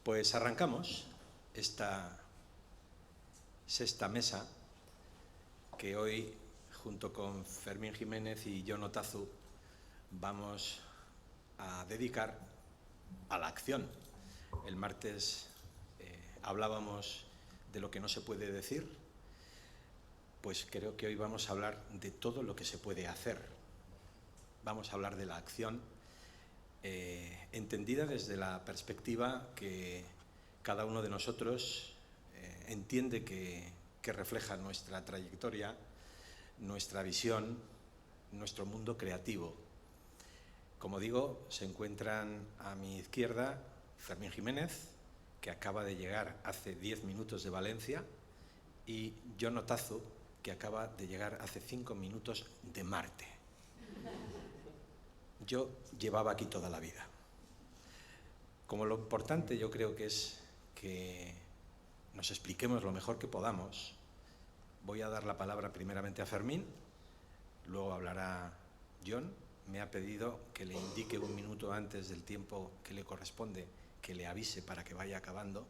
Pues arrancamos esta sexta mesa que hoy, junto con Fermín Jiménez y Jon Otazu, vamos a dedicar a la acción. El martes hablábamos de lo que no se puede decir, pues creo que hoy vamos a hablar de todo lo que se puede hacer. Vamos a hablar de la acción entendida desde la perspectiva que cada uno de nosotros entiende que refleja nuestra trayectoria, nuestra visión, nuestro mundo creativo. Como digo, se encuentran a mi izquierda Fermín Jiménez, que acaba de llegar hace 10 minutos de Valencia, y Jon Otazu, que acaba de llegar hace 5 minutos de Marte. Yo llevaba aquí toda la vida. Como lo importante yo creo que es que nos expliquemos lo mejor que podamos, voy a dar la palabra primeramente a Fermín, luego hablará Jon. Me ha pedido que le indique 1 minuto antes del tiempo que le corresponde, que le avise para que vaya acabando.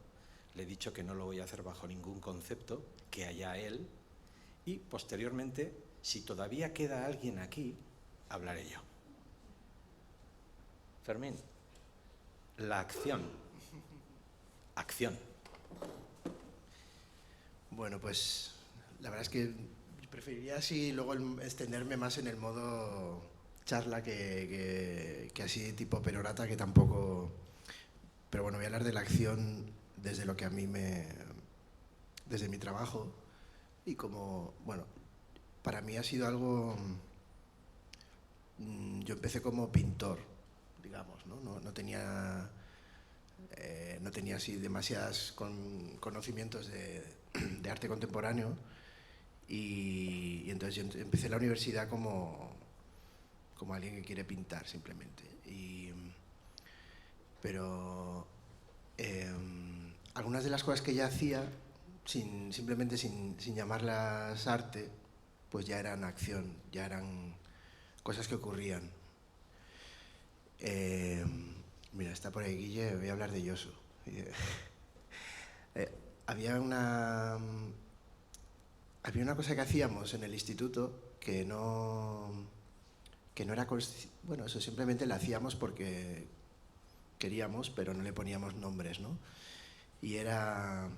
Le he dicho que no lo voy a hacer bajo ningún concepto, que allá él. Y posteriormente, si todavía queda alguien aquí, hablaré yo. Fermín, la acción. Acción. Bueno, pues la verdad es que preferiría así luego extenderme más en el modo charla que así tipo perorata, que tampoco... Pero bueno, voy a hablar de la acción desde lo que a mí desde mi trabajo, y como, bueno, para mí ha sido algo... Yo empecé como pintor, digamos, ¿no? No tenía así demasiados conocimientos de arte contemporáneo, y entonces yo empecé la universidad como alguien que quiere pintar simplemente. Pero algunas de las cosas que ya hacía, simplemente sin llamarlas arte, pues ya eran acción, ya eran cosas que ocurrían. Mira, está por ahí Guille, voy a hablar de Yosu. Había una cosa que hacíamos en el instituto que no era... Bueno, eso simplemente la hacíamos porque queríamos, pero no le poníamos nombres, ¿no? Y era...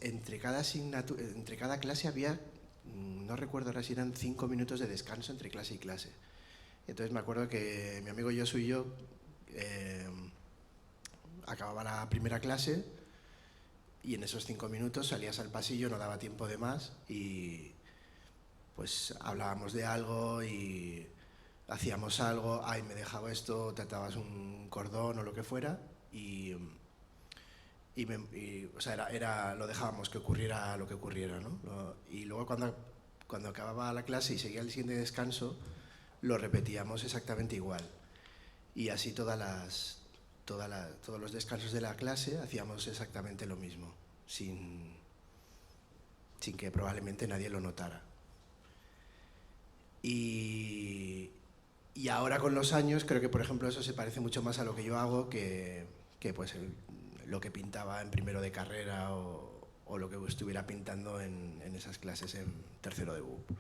entre cada clase había, no recuerdo ahora si eran 5 minutos de descanso entre clase y clase. Entonces me acuerdo que mi amigo Yosu y yo acababa la primera clase, y en esos 5 minutos salías al pasillo, no daba tiempo de más, y pues hablábamos de algo y hacíamos algo. Ay, me dejaba esto, tratabas un cordón o lo que fuera, o sea, lo dejábamos que ocurriera lo que ocurriera, ¿no? Y luego cuando acababa la clase y seguía el siguiente descanso, lo repetíamos exactamente igual. Y así todos los descansos de la clase hacíamos exactamente lo mismo, sin que probablemente nadie lo notara. Y ahora, con los años, creo que, por ejemplo, eso se parece mucho más a lo que yo hago que pues lo que pintaba en primero de carrera o lo que estuviera pintando en esas clases en tercero de BUP.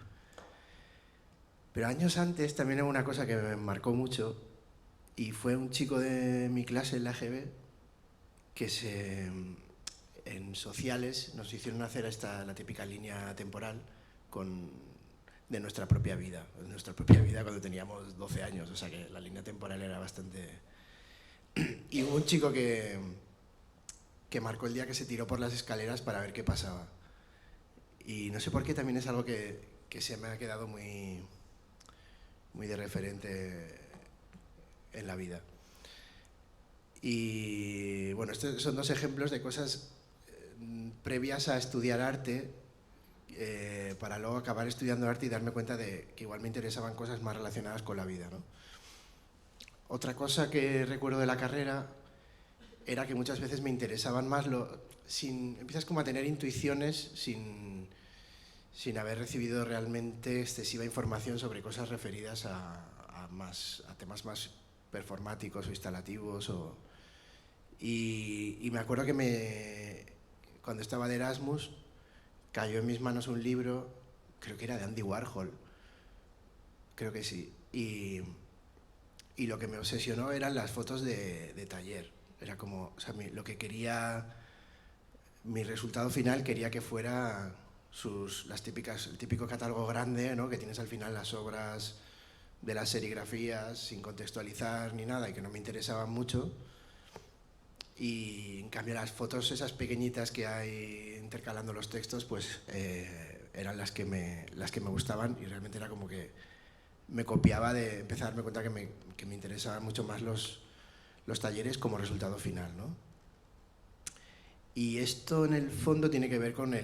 Pero años antes también hubo una cosa que me marcó mucho, y fue un chico de mi clase en la GB que en sociales nos hicieron hacer la típica línea temporal de nuestra propia vida cuando teníamos 12 años, o sea que la línea temporal era bastante... Y hubo un chico que marcó el día que se tiró por las escaleras para ver qué pasaba. Y no sé por qué también es algo que se me ha quedado muy de referente en la vida. Y bueno, estos son 2 ejemplos de cosas previas a estudiar arte, para luego acabar estudiando arte y darme cuenta de que igual me interesaban cosas más relacionadas con la vida, ¿no? Otra cosa que recuerdo de la carrera era que muchas veces me interesaban más empiezas como a tener intuiciones sin haber recibido realmente excesiva información sobre cosas referidas a temas más performáticos o instalativos Y me acuerdo que cuando estaba de Erasmus cayó en mis manos un libro, creo que era de Andy Warhol, creo que sí, y lo que me obsesionó eran las fotos de taller. Era como, o sea, lo que quería, mi resultado final quería que fuera el típico catálogo grande, ¿no? Que tienes al final las obras de las serigrafías sin contextualizar ni nada y que no me interesaban mucho. Y en cambio las fotos esas pequeñitas que hay intercalando los textos, pues eran las que me gustaban, y realmente era como que me copiaba de empezar a darme cuenta que me interesaban mucho más los talleres como resultado final, ¿no? Y esto en el fondo tiene que ver con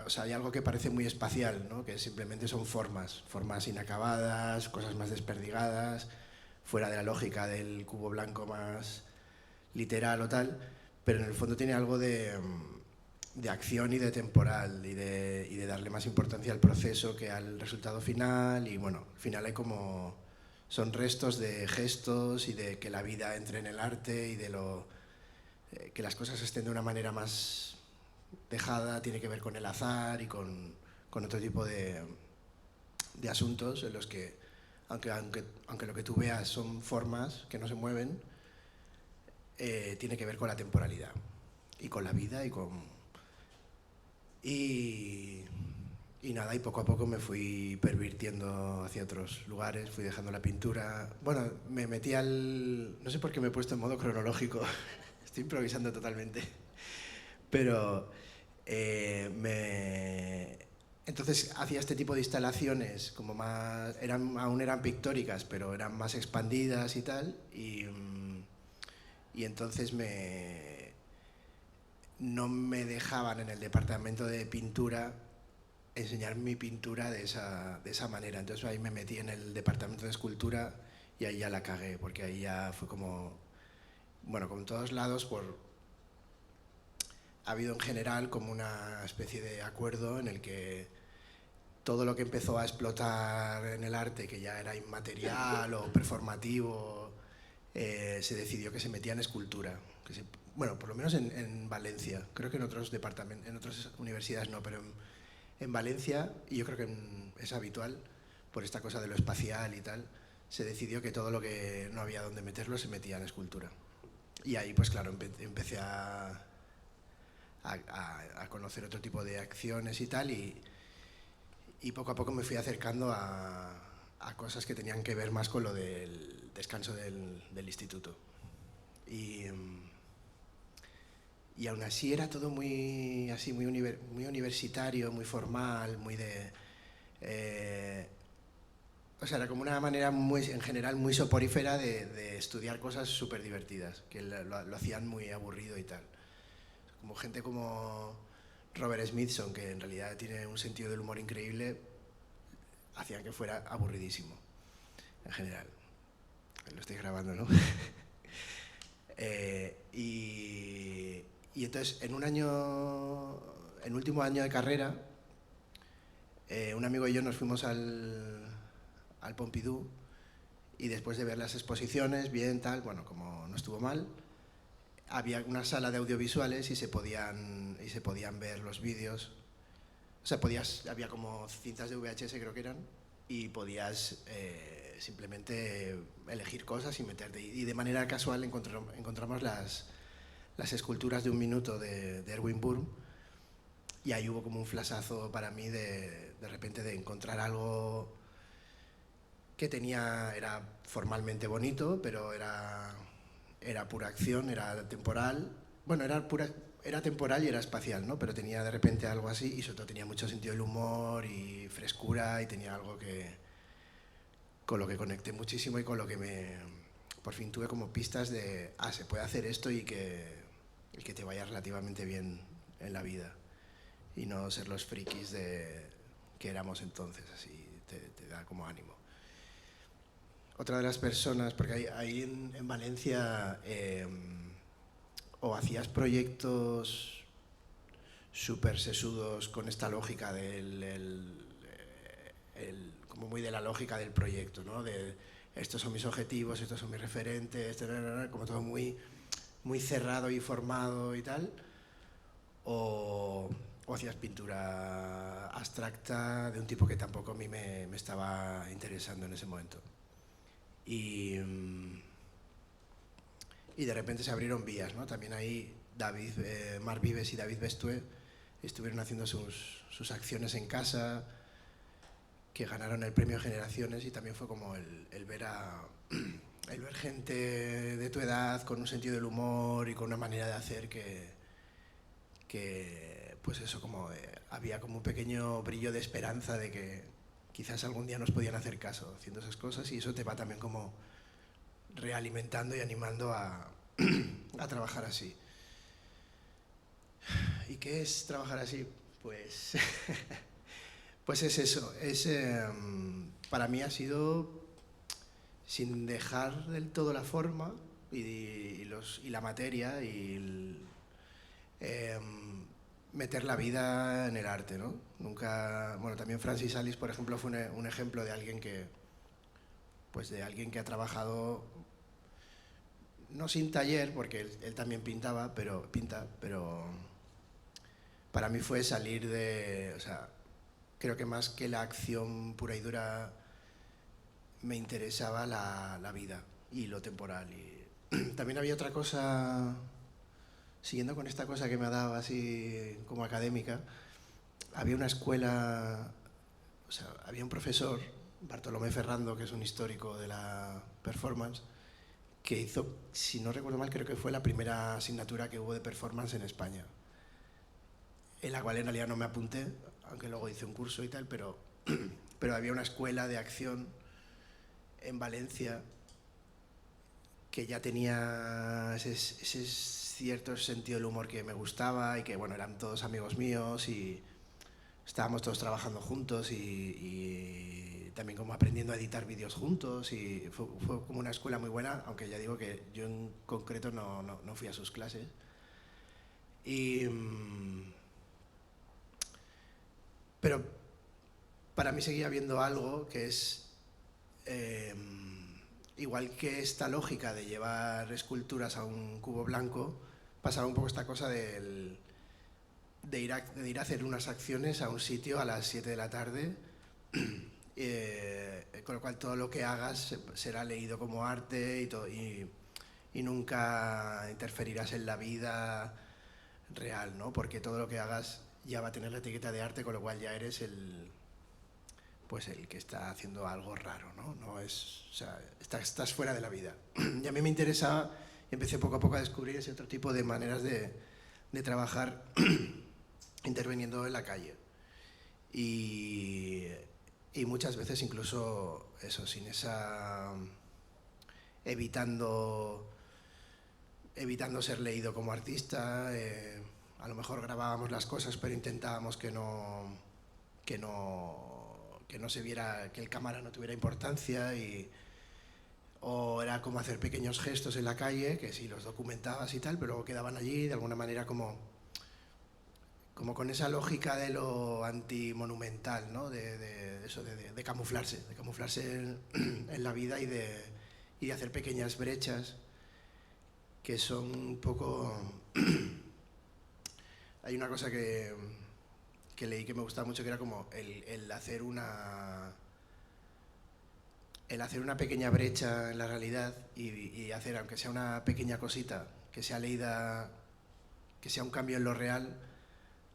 o sea, hay algo que parece muy espacial, ¿no? Que simplemente son formas inacabadas, cosas más desperdigadas, fuera de la lógica del cubo blanco más literal o tal, pero en el fondo tiene algo de acción y de temporal y de darle más importancia al proceso que al resultado final. Y bueno, al final hay como, son restos de gestos y de que la vida entre en el arte y de que las cosas estén de una manera más dejada, tiene que ver con el azar y con otro tipo de asuntos en los que, aunque lo que tú veas son formas que no se mueven, tiene que ver con la temporalidad y con la vida y nada, y poco a poco me fui pervirtiendo hacia otros lugares, fui dejando la pintura. Bueno, me metí no sé por qué me he puesto en modo cronológico, estoy improvisando totalmente, pero entonces hacía este tipo de instalaciones como más, aún eran pictóricas, pero eran más expandidas y tal, y entonces no me dejaban en el departamento de pintura enseñar mi pintura de esa manera. Entonces ahí me metí en el departamento de escultura y ahí ya la cagué, porque ahí ya fue como, bueno, como en todos lados, ha habido en general como una especie de acuerdo en el que todo lo que empezó a explotar en el arte, que ya era inmaterial o performativo, se decidió que se metía en escultura. Bueno, por lo menos en Valencia. Creo que en otros departamentos, en otras universidades no, pero en Valencia, y yo creo que es habitual, por esta cosa de lo espacial y tal, se decidió que todo lo que no había donde meterlo se metía en escultura. Y ahí, pues claro, empecé a conocer otro tipo de acciones y tal, y poco a poco me fui acercando a cosas que tenían que ver más con lo del descanso del instituto. Y aún así era todo muy así, muy universitario, muy formal, muy de... o sea, era como una manera en general muy soporífera de estudiar cosas súper divertidas, que lo hacían muy aburrido y tal. Como gente como Robert Smithson, que en realidad tiene un sentido del humor increíble, hacían que fuera aburridísimo, en general. Lo estoy grabando, ¿no? Y entonces, en último año de carrera, un amigo y yo nos fuimos al Pompidou, y después de ver las exposiciones, bien, tal, bueno, como no estuvo mal, había una sala de audiovisuales y se podían ver los vídeos. O sea, había como cintas de VHS, creo que eran, y podías simplemente elegir cosas y meterte. Y de manera casual encontramos las esculturas de 1 minuto de Erwin Burn, y ahí hubo como un flashazo para mí de repente de encontrar algo que era formalmente bonito, pero era pura acción, era temporal. Bueno, era temporal y era espacial, ¿no? Pero tenía de repente algo así, y sobre todo tenía mucho sentido del humor y frescura, y tenía algo con lo que conecté muchísimo, y con lo que por fin tuve como pistas de, se puede hacer esto y que te vaya relativamente bien en la vida, y no ser los frikis que éramos entonces, así te da como ánimo. Otra de las personas, porque ahí en Valencia o hacías proyectos súper sesudos con esta lógica como muy de la lógica del proyecto, ¿no? estos son mis objetivos, estos son mis referentes, como todo muy, muy cerrado y formado y tal, o hacías pintura abstracta de un tipo que tampoco a mí me estaba interesando en ese momento. Y de repente se abrieron vías, ¿no? También ahí Marc Vives y David Bestue estuvieron haciendo sus acciones en casa, que ganaron el premio Generaciones, y también fue como el ver gente de tu edad con un sentido del humor y con una manera de hacer que pues eso, como había como un pequeño brillo de esperanza de que quizás algún día nos podían hacer caso haciendo esas cosas, y eso te va también como realimentando y animando a trabajar así. ¿Y qué es trabajar así? Pues, pues es eso, para mí ha sido, sin dejar del todo la forma y la materia, meter la vida en el arte, ¿no? Nunca, bueno, también Francis Alice, por ejemplo, fue un ejemplo de alguien que ha trabajado, no sin taller, porque él también pinta, pero para mí fue salir o sea, creo que más que la acción pura y dura me interesaba la vida y lo temporal. Y también había otra cosa, siguiendo con esta cosa que me ha dado así como académica, había una escuela, o sea, había un profesor, Bartolomé Ferrando, que es un histórico de la performance, que hizo, si no recuerdo mal, creo que fue la primera asignatura que hubo de performance en España, en la cual en realidad no me apunté, aunque luego hice un curso y tal, pero había una escuela de acción en Valencia que ya tenía ese cierto sentido del humor que me gustaba, y que, bueno, eran todos amigos míos y estábamos todos trabajando juntos y también como aprendiendo a editar vídeos juntos, y fue como una escuela muy buena, aunque ya digo que yo en concreto no fui a sus clases. Pero para mí seguía habiendo algo que es, igual que esta lógica de llevar esculturas a un cubo blanco, pasaba un poco esta cosa de ir a hacer unas acciones a un sitio a las 7 de la tarde, con lo cual todo lo que hagas será leído como arte y nunca interferirás en la vida real, ¿no? Porque todo lo que hagas ya va a tener la etiqueta de arte, con lo cual ya eres el que está haciendo algo raro, ¿no? No es, o sea, estás fuera de la vida. Y a mí me interesaba, y empecé poco a poco a descubrir ese otro tipo de maneras de trabajar interviniendo en la calle. Y muchas veces incluso eso, sin esa... evitando ser leído como artista. A lo mejor grabábamos las cosas, pero intentábamos que no se viera, que el cámara no tuviera importancia, o era como hacer pequeños gestos en la calle, que sí los documentabas y tal, pero luego quedaban allí de alguna manera como con esa lógica de lo antimonumental, ¿no? de camuflarse en la vida y de hacer pequeñas brechas que son un poco... Hay una cosa que leí que me gustaba mucho, que era como el hacer una pequeña brecha en la realidad y hacer, aunque sea una pequeña cosita, que sea leída, que sea un cambio en lo real,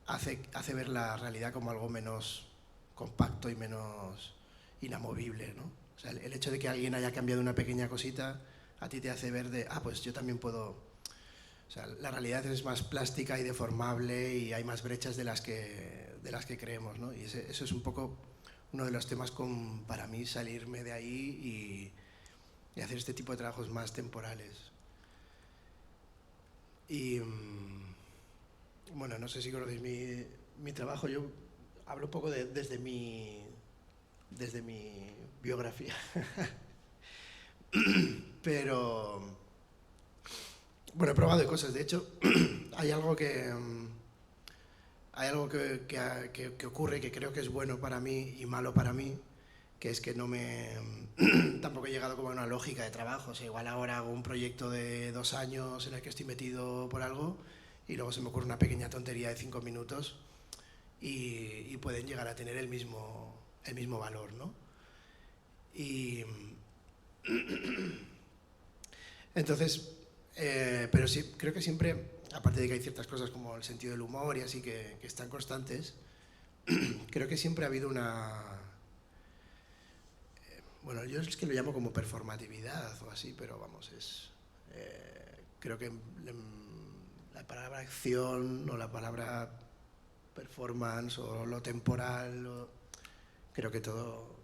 hace ver la realidad como algo menos compacto y menos inamovible, ¿no? O sea, el hecho de que alguien haya cambiado una pequeña cosita a ti te hace ver pues yo también puedo... O sea, la realidad es más plástica y deformable y hay más brechas de las que creemos, ¿no? Y eso es un poco uno de los temas para mí, salirme de ahí y hacer este tipo de trabajos más temporales. Y bueno, no sé si conocéis mi trabajo. Yo hablo un poco desde mi biografía. Pero bueno, he probado cosas. De hecho, hay algo que ocurre, que creo que es bueno para mí y malo para mí, que es que no me... tampoco he llegado como a una lógica de trabajo. O sea, igual ahora hago un proyecto de 2 años en el que estoy metido por algo y luego se me ocurre una pequeña tontería de 5 minutos y pueden llegar a tener el mismo valor, ¿no? Y entonces, pero sí, creo que siempre, aparte de que hay ciertas cosas como el sentido del humor y así que están constantes, creo que siempre ha habido una... bueno, yo es que lo llamo como performatividad o así, pero vamos, es... creo que la palabra acción o la palabra performance o lo temporal, creo que todo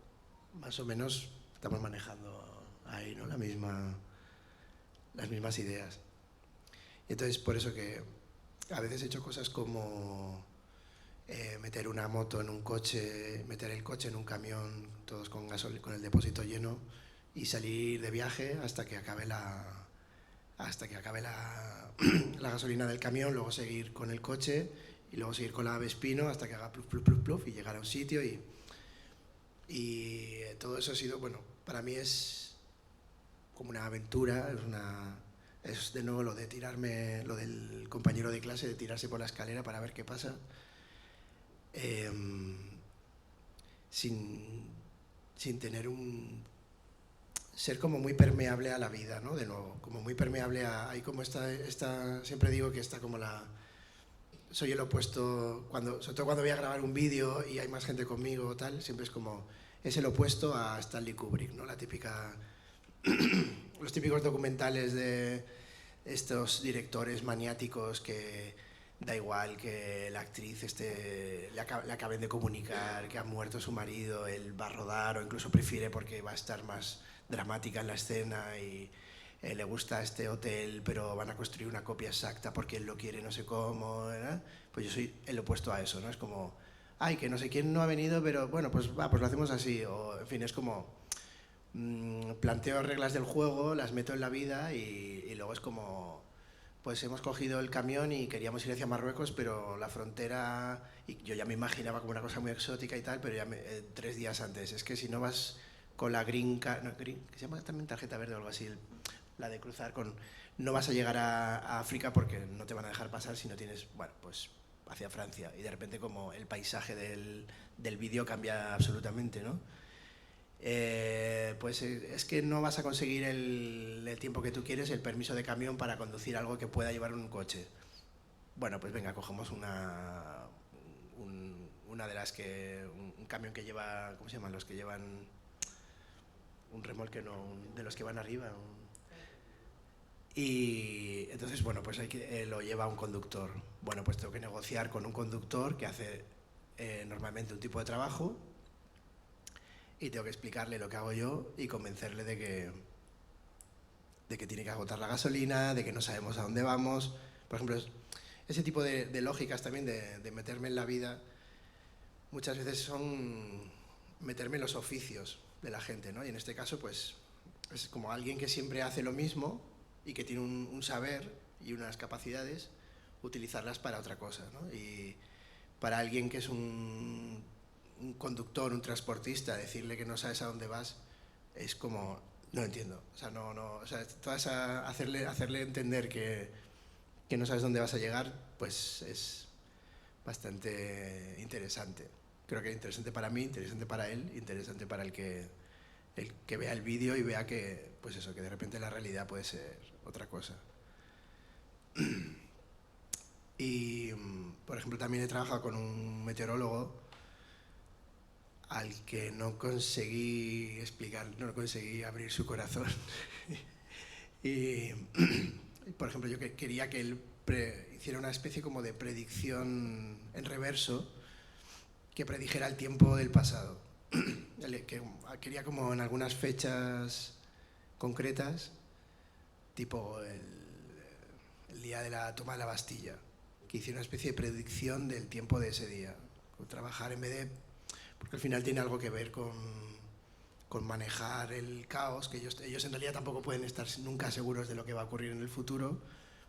más o menos estamos manejando ahí, ¿no? las mismas ideas. Y entonces por eso que a veces he hecho cosas como meter una moto en un coche, meter el coche en un camión, todos con el depósito lleno, y salir de viaje hasta que acabe la la gasolina del camión, luego seguir con el coche y luego seguir con la Vespino hasta que haga pluf, pluf, pluf, pluf y llegar a un sitio y todo eso ha sido, bueno, para mí es como una aventura, es de nuevo lo de tirarme, lo del compañero de clase, de tirarse por la escalera para ver qué pasa, sin tener ser como muy permeable a la vida, ¿no? De nuevo, como muy permeable a... Hay como siempre digo que está como soy el opuesto, sobre todo cuando voy a grabar un vídeo y hay más gente conmigo o tal, siempre es el opuesto a Stanley Kubrick, ¿no? Los típicos documentales de estos directores maniáticos que da igual que la actriz le acaben de comunicar que ha muerto su marido, él va a rodar o incluso prefiere porque va a estar más dramática en la escena y le gusta este hotel pero van a construir una copia exacta porque él lo quiere no sé cómo, ¿verdad? Pues yo soy el opuesto a eso, ¿no? Es como, ay, que no sé quién no ha venido pero bueno, pues va, pues lo hacemos así, o en fin, es como planteo reglas del juego, las meto en la vida y luego es como, pues hemos cogido el camión y queríamos ir hacia Marruecos, pero la frontera, y yo ya me imaginaba como una cosa muy exótica y tal, pero ya 3 días antes, es que si no vas con la green card, no, que se llama también tarjeta verde o algo así, la de cruzar no vas a llegar a África porque no te van a dejar pasar si no tienes, bueno, pues hacia Francia, y de repente como el paisaje del vídeo cambia absolutamente, ¿no? Pues es que no vas a conseguir el tiempo que tú quieres, el permiso de camión para conducir algo que pueda llevar un coche. Bueno, pues venga, cogemos una de las que... un camión que lleva... ¿Cómo se llaman? Los que llevan... un remolque, no, de los que van arriba. Y entonces, bueno, pues lo lleva un conductor. Bueno, pues tengo que negociar con un conductor que hace normalmente un tipo de trabajo y tengo que explicarle lo que hago yo y convencerle de que tiene que agotar la gasolina, de que no sabemos a dónde vamos. Por ejemplo, ese tipo de lógicas también de meterme en la vida muchas veces son meterme en los oficios de la gente, ¿no? Y en este caso, pues, es como alguien que siempre hace lo mismo y que tiene un saber y unas capacidades, utilizarlas para otra cosa, ¿no? Y para alguien que es un conductor, un transportista, decirle que no sabes a dónde vas, es como, no entiendo. O sea, o sea, hacerle entender que no sabes dónde vas a llegar, pues es bastante interesante. Creo que interesante para mí, interesante para él, interesante para el que vea el vídeo y vea que, pues eso, que de repente la realidad puede ser otra cosa. Y, por ejemplo, también he trabajado con un meteorólogo al que no conseguí explicar, no conseguí abrir su corazón. Y, por ejemplo, yo quería que él hiciera una especie como de predicción en reverso que predijera el tiempo del pasado. Quería como en algunas fechas concretas, tipo el día de la toma de la Bastilla, que hiciera una especie de predicción del tiempo de ese día. Trabajar en vez de... porque al final tiene algo que ver con manejar el caos, que ellos en realidad tampoco pueden estar nunca seguros de lo que va a ocurrir en el futuro,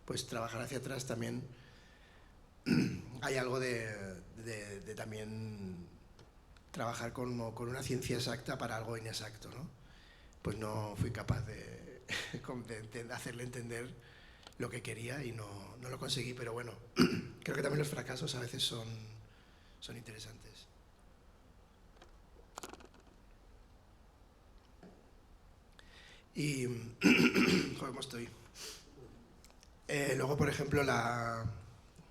pues trabajar hacia atrás también hay algo de también trabajar con una ciencia exacta para algo inexacto, ¿no? Pues no fui capaz de hacerle entender lo que quería y no lo conseguí, pero bueno, creo que también los fracasos a veces son interesantes. Y ¿cómo estoy? Luego, por ejemplo,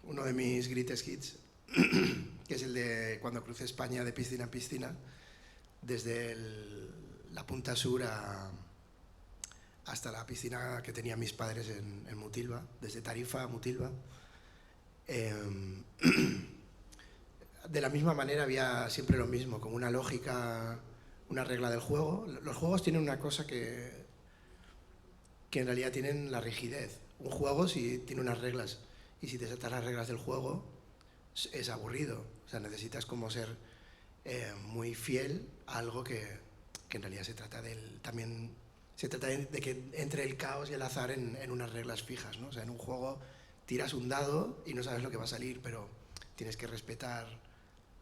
uno de mis greatest hits, que es el de cuando crucé España de piscina en piscina, desde la punta sur hasta la piscina que tenían mis padres en Mutilva, desde Tarifa a Mutilva. De la misma manera había siempre lo mismo, como una lógica, una regla del juego. Los juegos tienen una cosa que en realidad tienen la rigidez. Un juego sí tiene unas reglas, y si te saltas las reglas del juego es aburrido. O sea, necesitas como ser muy fiel a algo que en realidad se trata de que entre el caos y el azar en unas reglas fijas, ¿no? O sea, en un juego tiras un dado y no sabes lo que va a salir, pero tienes que respetar,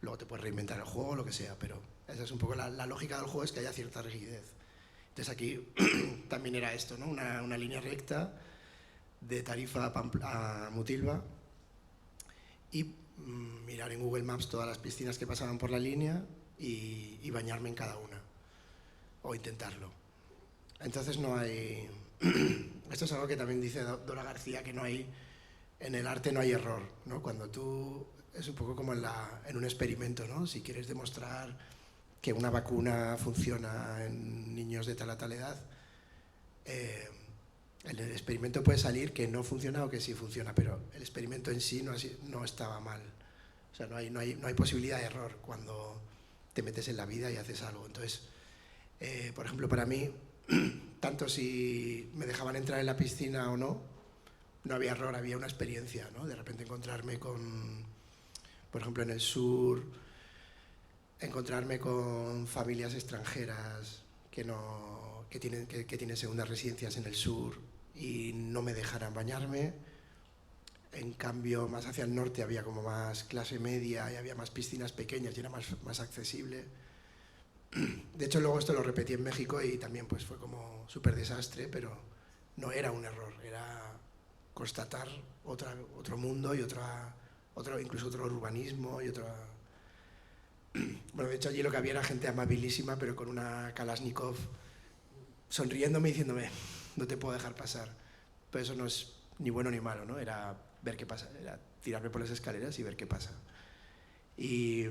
luego te puedes reinventar el juego, lo que sea, pero esa es un poco la lógica del juego, es que haya cierta rigidez. Entonces aquí también era esto, ¿no? Una línea recta de Tarifa a Mutilva y mirar en Google Maps todas las piscinas que pasaban por la línea y bañarme en cada una, o intentarlo. Entonces no hay... Esto es algo que también dice Dora García, que no hay... En el arte no hay error, ¿no? Cuando tú... Es un poco como en un experimento, ¿no? Si quieres demostrar que una vacuna funciona en niños de tal a tal edad, el experimento puede salir que no funciona o que sí funciona, pero el experimento en sí no estaba mal. O sea, no hay posibilidad de error cuando te metes en la vida y haces algo. Entonces, por ejemplo, para mí, tanto si me dejaban entrar en la piscina o no había error, había una experiencia, ¿no? De repente encontrarme por ejemplo, en el sur, encontrarme con familias extranjeras que tienen segundas residencias en el sur y no me dejaran bañarme. En cambio, más hacia el norte había como más clase media y había más piscinas pequeñas y era más accesible. De hecho, luego esto lo repetí en México y también pues fue como súper desastre, pero no era un error, era constatar otro mundo y incluso otro urbanismo y otra... Bueno, de hecho allí lo que había era gente amabilísima, pero con una Kalashnikov sonriéndome y diciéndome, no te puedo dejar pasar. Pero eso no es ni bueno ni malo, ¿no? Era ver qué pasa, era tirarme por las escaleras y ver qué pasa. Y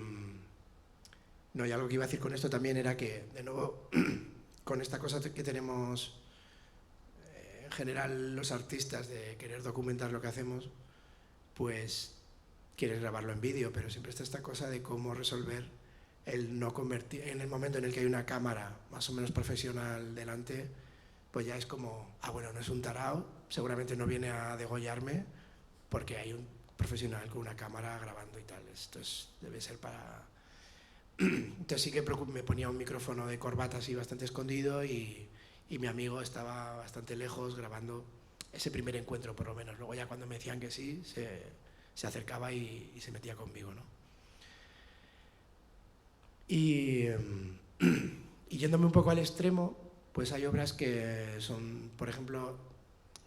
no, y algo que iba a decir con esto también era que, de nuevo, con esta cosa que tenemos en general los artistas de querer documentar lo que hacemos, pues quieres grabarlo en vídeo, pero siempre está esta cosa de cómo resolver el no convertir, en el momento en el que hay una cámara más o menos profesional delante, pues ya es como, bueno, no es un tarao, seguramente no viene a degollarme porque hay un profesional con una cámara grabando y tal. Esto debe ser para... Entonces sí que me ponía un micrófono de corbata así bastante escondido y mi amigo estaba bastante lejos grabando ese primer encuentro, por lo menos. Luego ya cuando me decían que sí, se acercaba y se metía conmigo, ¿no? Y yéndome un poco al extremo, pues hay obras que son, por ejemplo,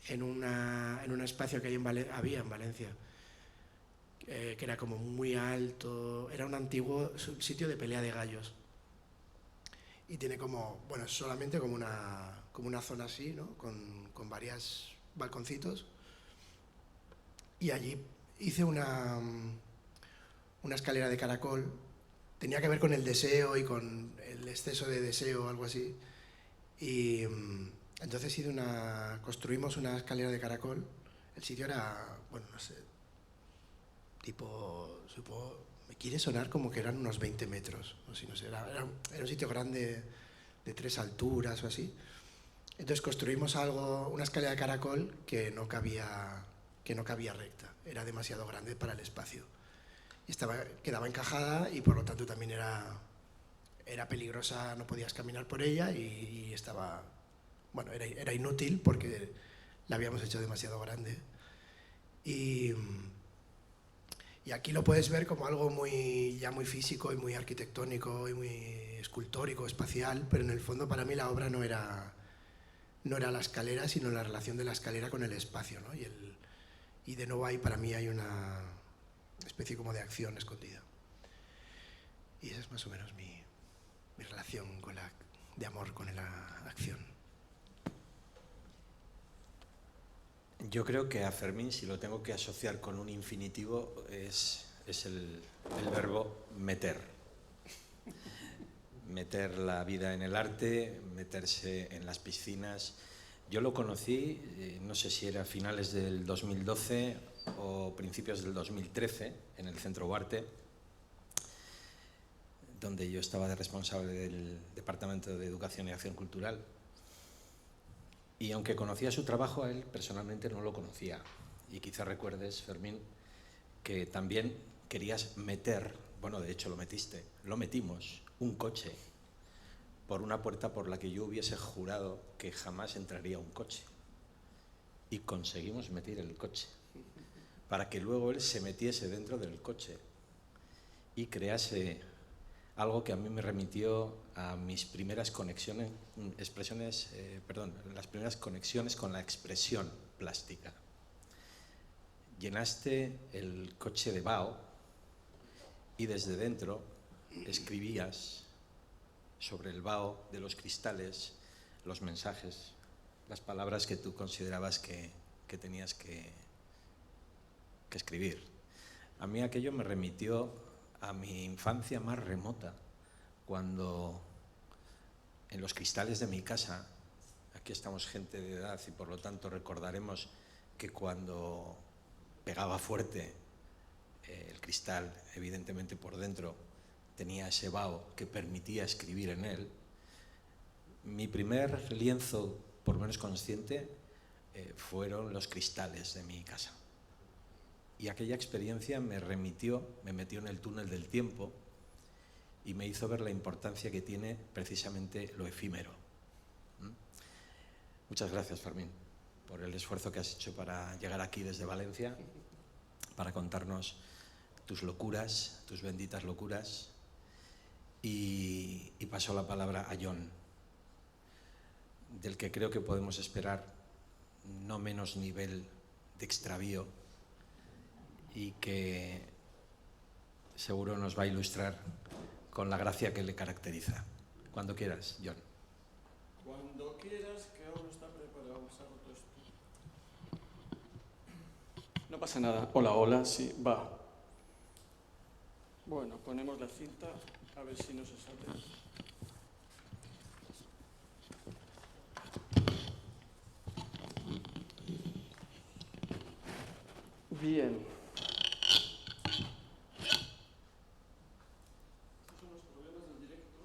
en un espacio que había en Valencia, que era como muy alto, era un antiguo sitio de pelea de gallos. Y tiene como, bueno, solamente como una zona así, ¿no? Con varios balconcitos. Y allí hice una escalera de caracol. Tenía que ver con el deseo y con el exceso de deseo o algo así. Y entonces construimos una escalera de caracol. El sitio era, bueno, no sé, supongo, me quiere sonar como que eran unos 20 metros. No sé, era un sitio grande de 3 alturas o así. Entonces construimos una escalera de caracol que no cabía recta. Era demasiado grande para el espacio. Y quedaba encajada y por lo tanto también era peligrosa, no podías caminar por ella y estaba... Bueno, era inútil porque la habíamos hecho demasiado grande. Y Y aquí lo puedes ver como algo ya muy físico y muy arquitectónico y muy escultórico, espacial, pero en el fondo para mí la obra no era la escalera, sino la relación de la escalera con el espacio, ¿no? Y de nuevo ahí para mí hay una especie como de acción escondida. Y esa es más o menos mi relación de amor con la acción. Yo creo que a Fermín, si lo tengo que asociar con un infinitivo, es el verbo meter. Meter la vida en el arte, meterse en las piscinas. Yo lo conocí, no sé si era a finales del 2012 o principios del 2013, en el Centro Huarte, donde yo estaba de responsable del Departamento de Educación y Acción Cultural. Y aunque conocía su trabajo, a él personalmente no lo conocía. Y quizá recuerdes, Fermín, que también querías meter, bueno, de hecho lo metimos, un coche por una puerta por la que yo hubiese jurado que jamás entraría un coche. Y conseguimos meter el coche, para que luego él se metiese dentro del coche y crease algo que a mí me remitió a mis primeras las primeras conexiones con la expresión plástica. Llenaste el coche de Bao y desde dentro escribías sobre el Bao de los cristales, los mensajes, las palabras que tú considerabas que tenías que escribir. A mí aquello me remitió a mi infancia más remota, cuando en los cristales de mi casa, aquí estamos gente de edad y por lo tanto recordaremos que cuando pegaba fuerte el cristal, evidentemente por dentro tenía ese vaho que permitía escribir en él. Mi primer lienzo, por lo menos consciente, fueron los cristales de mi casa. Y aquella experiencia me metió en el túnel del tiempo y me hizo ver la importancia que tiene precisamente lo efímero. Muchas gracias, Fermín, por el esfuerzo que has hecho para llegar aquí desde Valencia, para contarnos tus locuras, tus benditas locuras. Y paso la palabra a Jon, del que creo que podemos esperar no menos nivel de extravío y que seguro nos va a ilustrar con la gracia que le caracteriza. Cuando quieras, Jon. Cuando quieras, que aún está preparado. Se ha roto esto. No pasa nada. Hola, hola, sí, va. Bueno, ponemos la cinta, a ver si no se sale. Bien. Estos son los problemas del directo.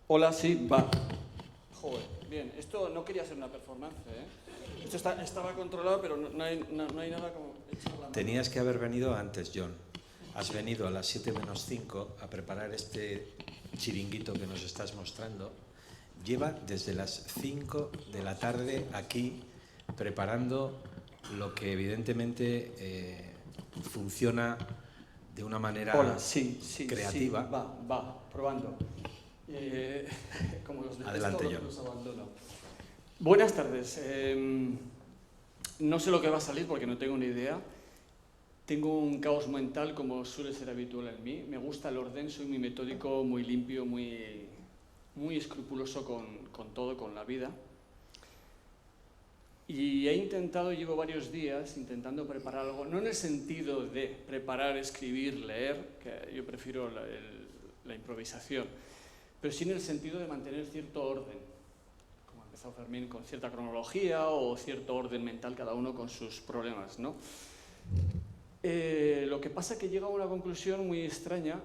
Hola, sí, va. Joder, bien, esto no quería ser una performance, ¿eh? Esto estaba controlado, pero no hay nada como echar la mano. Tenías que haber venido antes, Jon. Has venido a las 7 menos 5 a preparar este chiringuito que nos estás mostrando. Lleva desde las 5 de la tarde aquí preparando lo que evidentemente funciona de una manera creativa. Sí, va, probando. Como los de Adelante, Jon. los abandono. Buenas tardes. No sé lo que va a salir porque no tengo ni idea. Tengo un caos mental como suele ser habitual en mí. Me gusta el orden, soy muy metódico, muy limpio, muy escrupuloso con todo, con la vida. Y llevo varios días intentando preparar algo, no en el sentido de preparar, escribir, leer, que yo prefiero la improvisación, pero sí en el sentido de mantener cierto orden, como ha empezado Fermín, con cierta cronología o cierto orden mental, cada uno con sus problemas, ¿no? Lo que pasa es que llego a una conclusión muy extraña,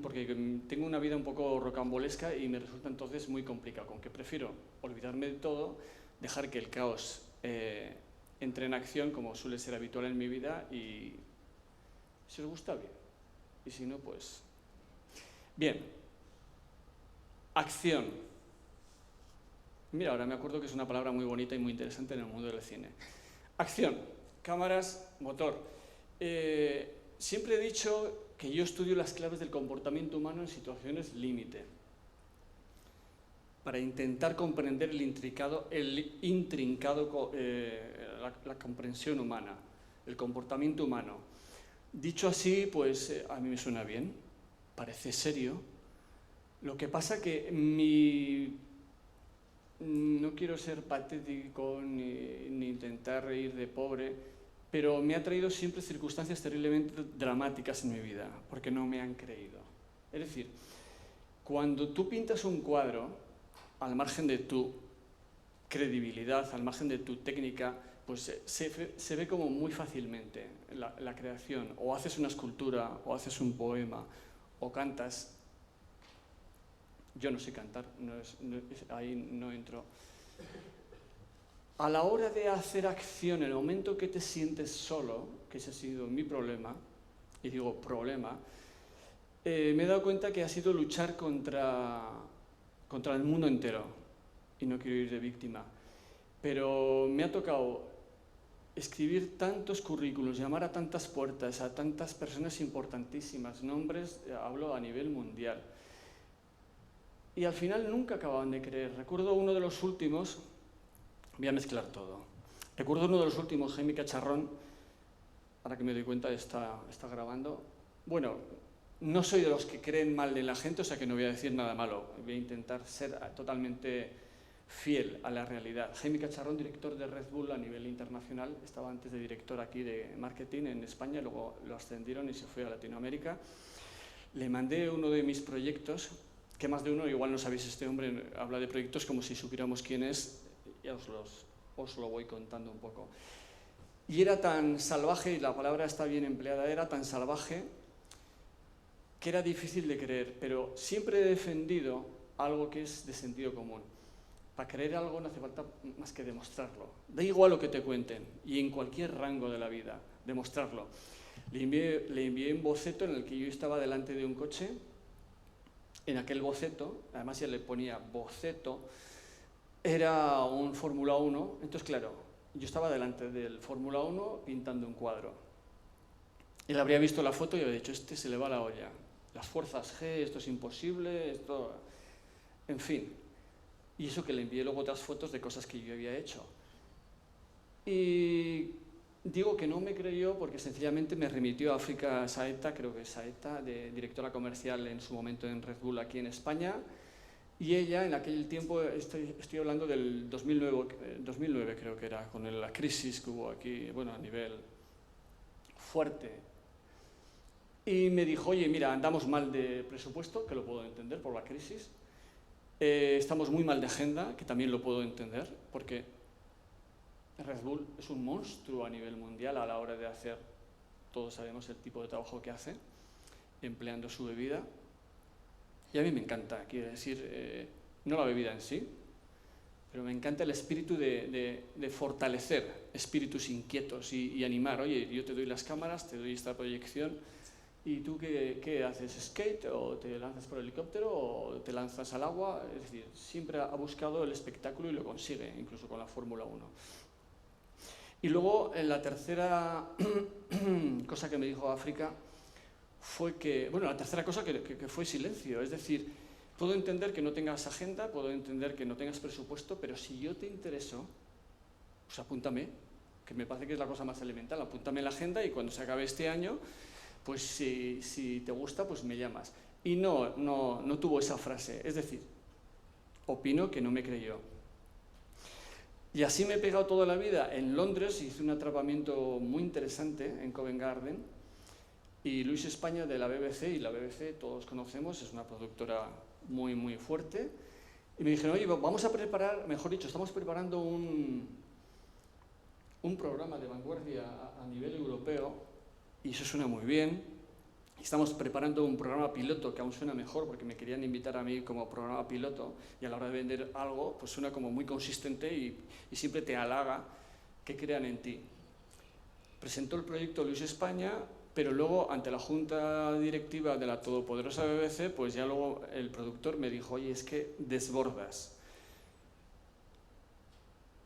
porque tengo una vida un poco rocambolesca y me resulta entonces muy complicado, con que prefiero olvidarme de todo, dejar que el caos entre en acción, como suele ser habitual en mi vida, y si os gusta, bien, y si no, pues... Bien. Acción. Mira, ahora me acuerdo que es una palabra muy bonita y muy interesante en el mundo del cine. Acción. Cámaras, motor. Siempre he dicho que yo estudio las claves del comportamiento humano en situaciones límite, para intentar comprender la comprensión humana, el comportamiento humano. Dicho así, pues a mí me suena bien, parece serio. Lo que pasa que no quiero ser patético ni intentar reír de pobre, pero me ha traído siempre circunstancias terriblemente dramáticas en mi vida, porque no me han creído. Es decir, cuando tú pintas un cuadro, al margen de tu credibilidad, al margen de tu técnica, pues se ve como muy fácilmente la creación. O haces una escultura, o haces un poema, o cantas. Yo no sé cantar, ahí no entro. A la hora de hacer acción, en el momento que te sientes solo, que ese ha sido mi problema, y digo problema, me he dado cuenta que ha sido luchar contra el mundo entero, y no quiero ir de víctima, pero me ha tocado escribir tantos currículos, llamar a tantas puertas, a tantas personas importantísimas, nombres, hablo a nivel mundial, y al final nunca acababan de creer. Recuerdo uno de los últimos, voy a mezclar todo, recuerdo uno de los últimos, Jaime Cacharrón, ahora que me doy cuenta está grabando. Bueno, no soy de los que creen mal de la gente, o sea que no voy a decir nada malo, voy a intentar ser totalmente fiel a la realidad. Jaime Cacharrón, director de Red Bull a nivel internacional, estaba antes de director aquí de marketing en España, luego lo ascendieron y se fue a Latinoamérica. Le mandé uno de mis proyectos, que más de uno, igual no sabéis, este hombre habla de proyectos como si supiéramos quién es, ya os lo voy contando un poco. Y era tan salvaje, y la palabra está bien empleada, era tan salvaje que era difícil de creer, pero siempre he defendido algo que es de sentido común. Para creer algo no hace falta más que demostrarlo. Da igual lo que te cuenten, y en cualquier rango de la vida, demostrarlo. Le envié un boceto en el que yo estaba delante de un coche. En aquel boceto, además ya le ponía boceto, era un Fórmula 1, entonces claro, yo estaba delante del Fórmula 1 pintando un cuadro. Él habría visto la foto y habría dicho, este se le va la olla. Las fuerzas G, esto es imposible, esto... En fin. Y eso que le envié luego otras fotos de cosas que yo había hecho. Y digo que no me creyó porque sencillamente me remitió a África Saeta, creo que es Saeta, de directora comercial en su momento en Red Bull aquí en España. Y ella, en aquel tiempo, estoy hablando del 2009 creo que era, con la crisis que hubo aquí, bueno, a nivel fuerte. Y me dijo, oye, mira, andamos mal de presupuesto, que lo puedo entender por la crisis. Estamos muy mal de agenda, que también lo puedo entender, porque Red Bull es un monstruo a nivel mundial a la hora de hacer, todos sabemos el tipo de trabajo que hace, empleando su bebida. Y a mí me encanta, quiero decir, no la bebida en sí, pero me encanta el espíritu de fortalecer espíritus inquietos y animar. Oye, yo te doy las cámaras, te doy esta proyección, ¿y tú qué haces? ¿Skate o te lanzas por helicóptero o te lanzas al agua? Es decir, siempre ha buscado el espectáculo y lo consigue, incluso con la Fórmula 1. Y luego, la tercera cosa que me dijo África fue que, bueno, la tercera cosa que fue silencio, es decir, puedo entender que no tengas agenda, puedo entender que no tengas presupuesto, pero si yo te intereso, pues apúntame, que me parece que es la cosa más elemental, apúntame en la agenda y cuando se acabe este año, pues si te gusta, pues me llamas. Y no tuvo esa frase, es decir, opino que no me creyó. Y así me he pegado toda la vida. En Londres hice un atrapamiento muy interesante en Covent Garden y Luis España de la BBC, y la BBC todos conocemos, es una productora muy, muy fuerte, y me dijeron, oye, vamos a preparar, mejor dicho, estamos preparando un programa de vanguardia a nivel europeo, y eso suena muy bien. Estamos preparando un programa piloto que aún suena mejor porque me querían invitar a mí como programa piloto y a la hora de vender algo pues suena como muy consistente y siempre te halaga que crean en ti. Presentó el proyecto Luis España, pero luego ante la junta directiva de la todopoderosa BBC, pues ya luego el productor me dijo, oye, es que desbordas.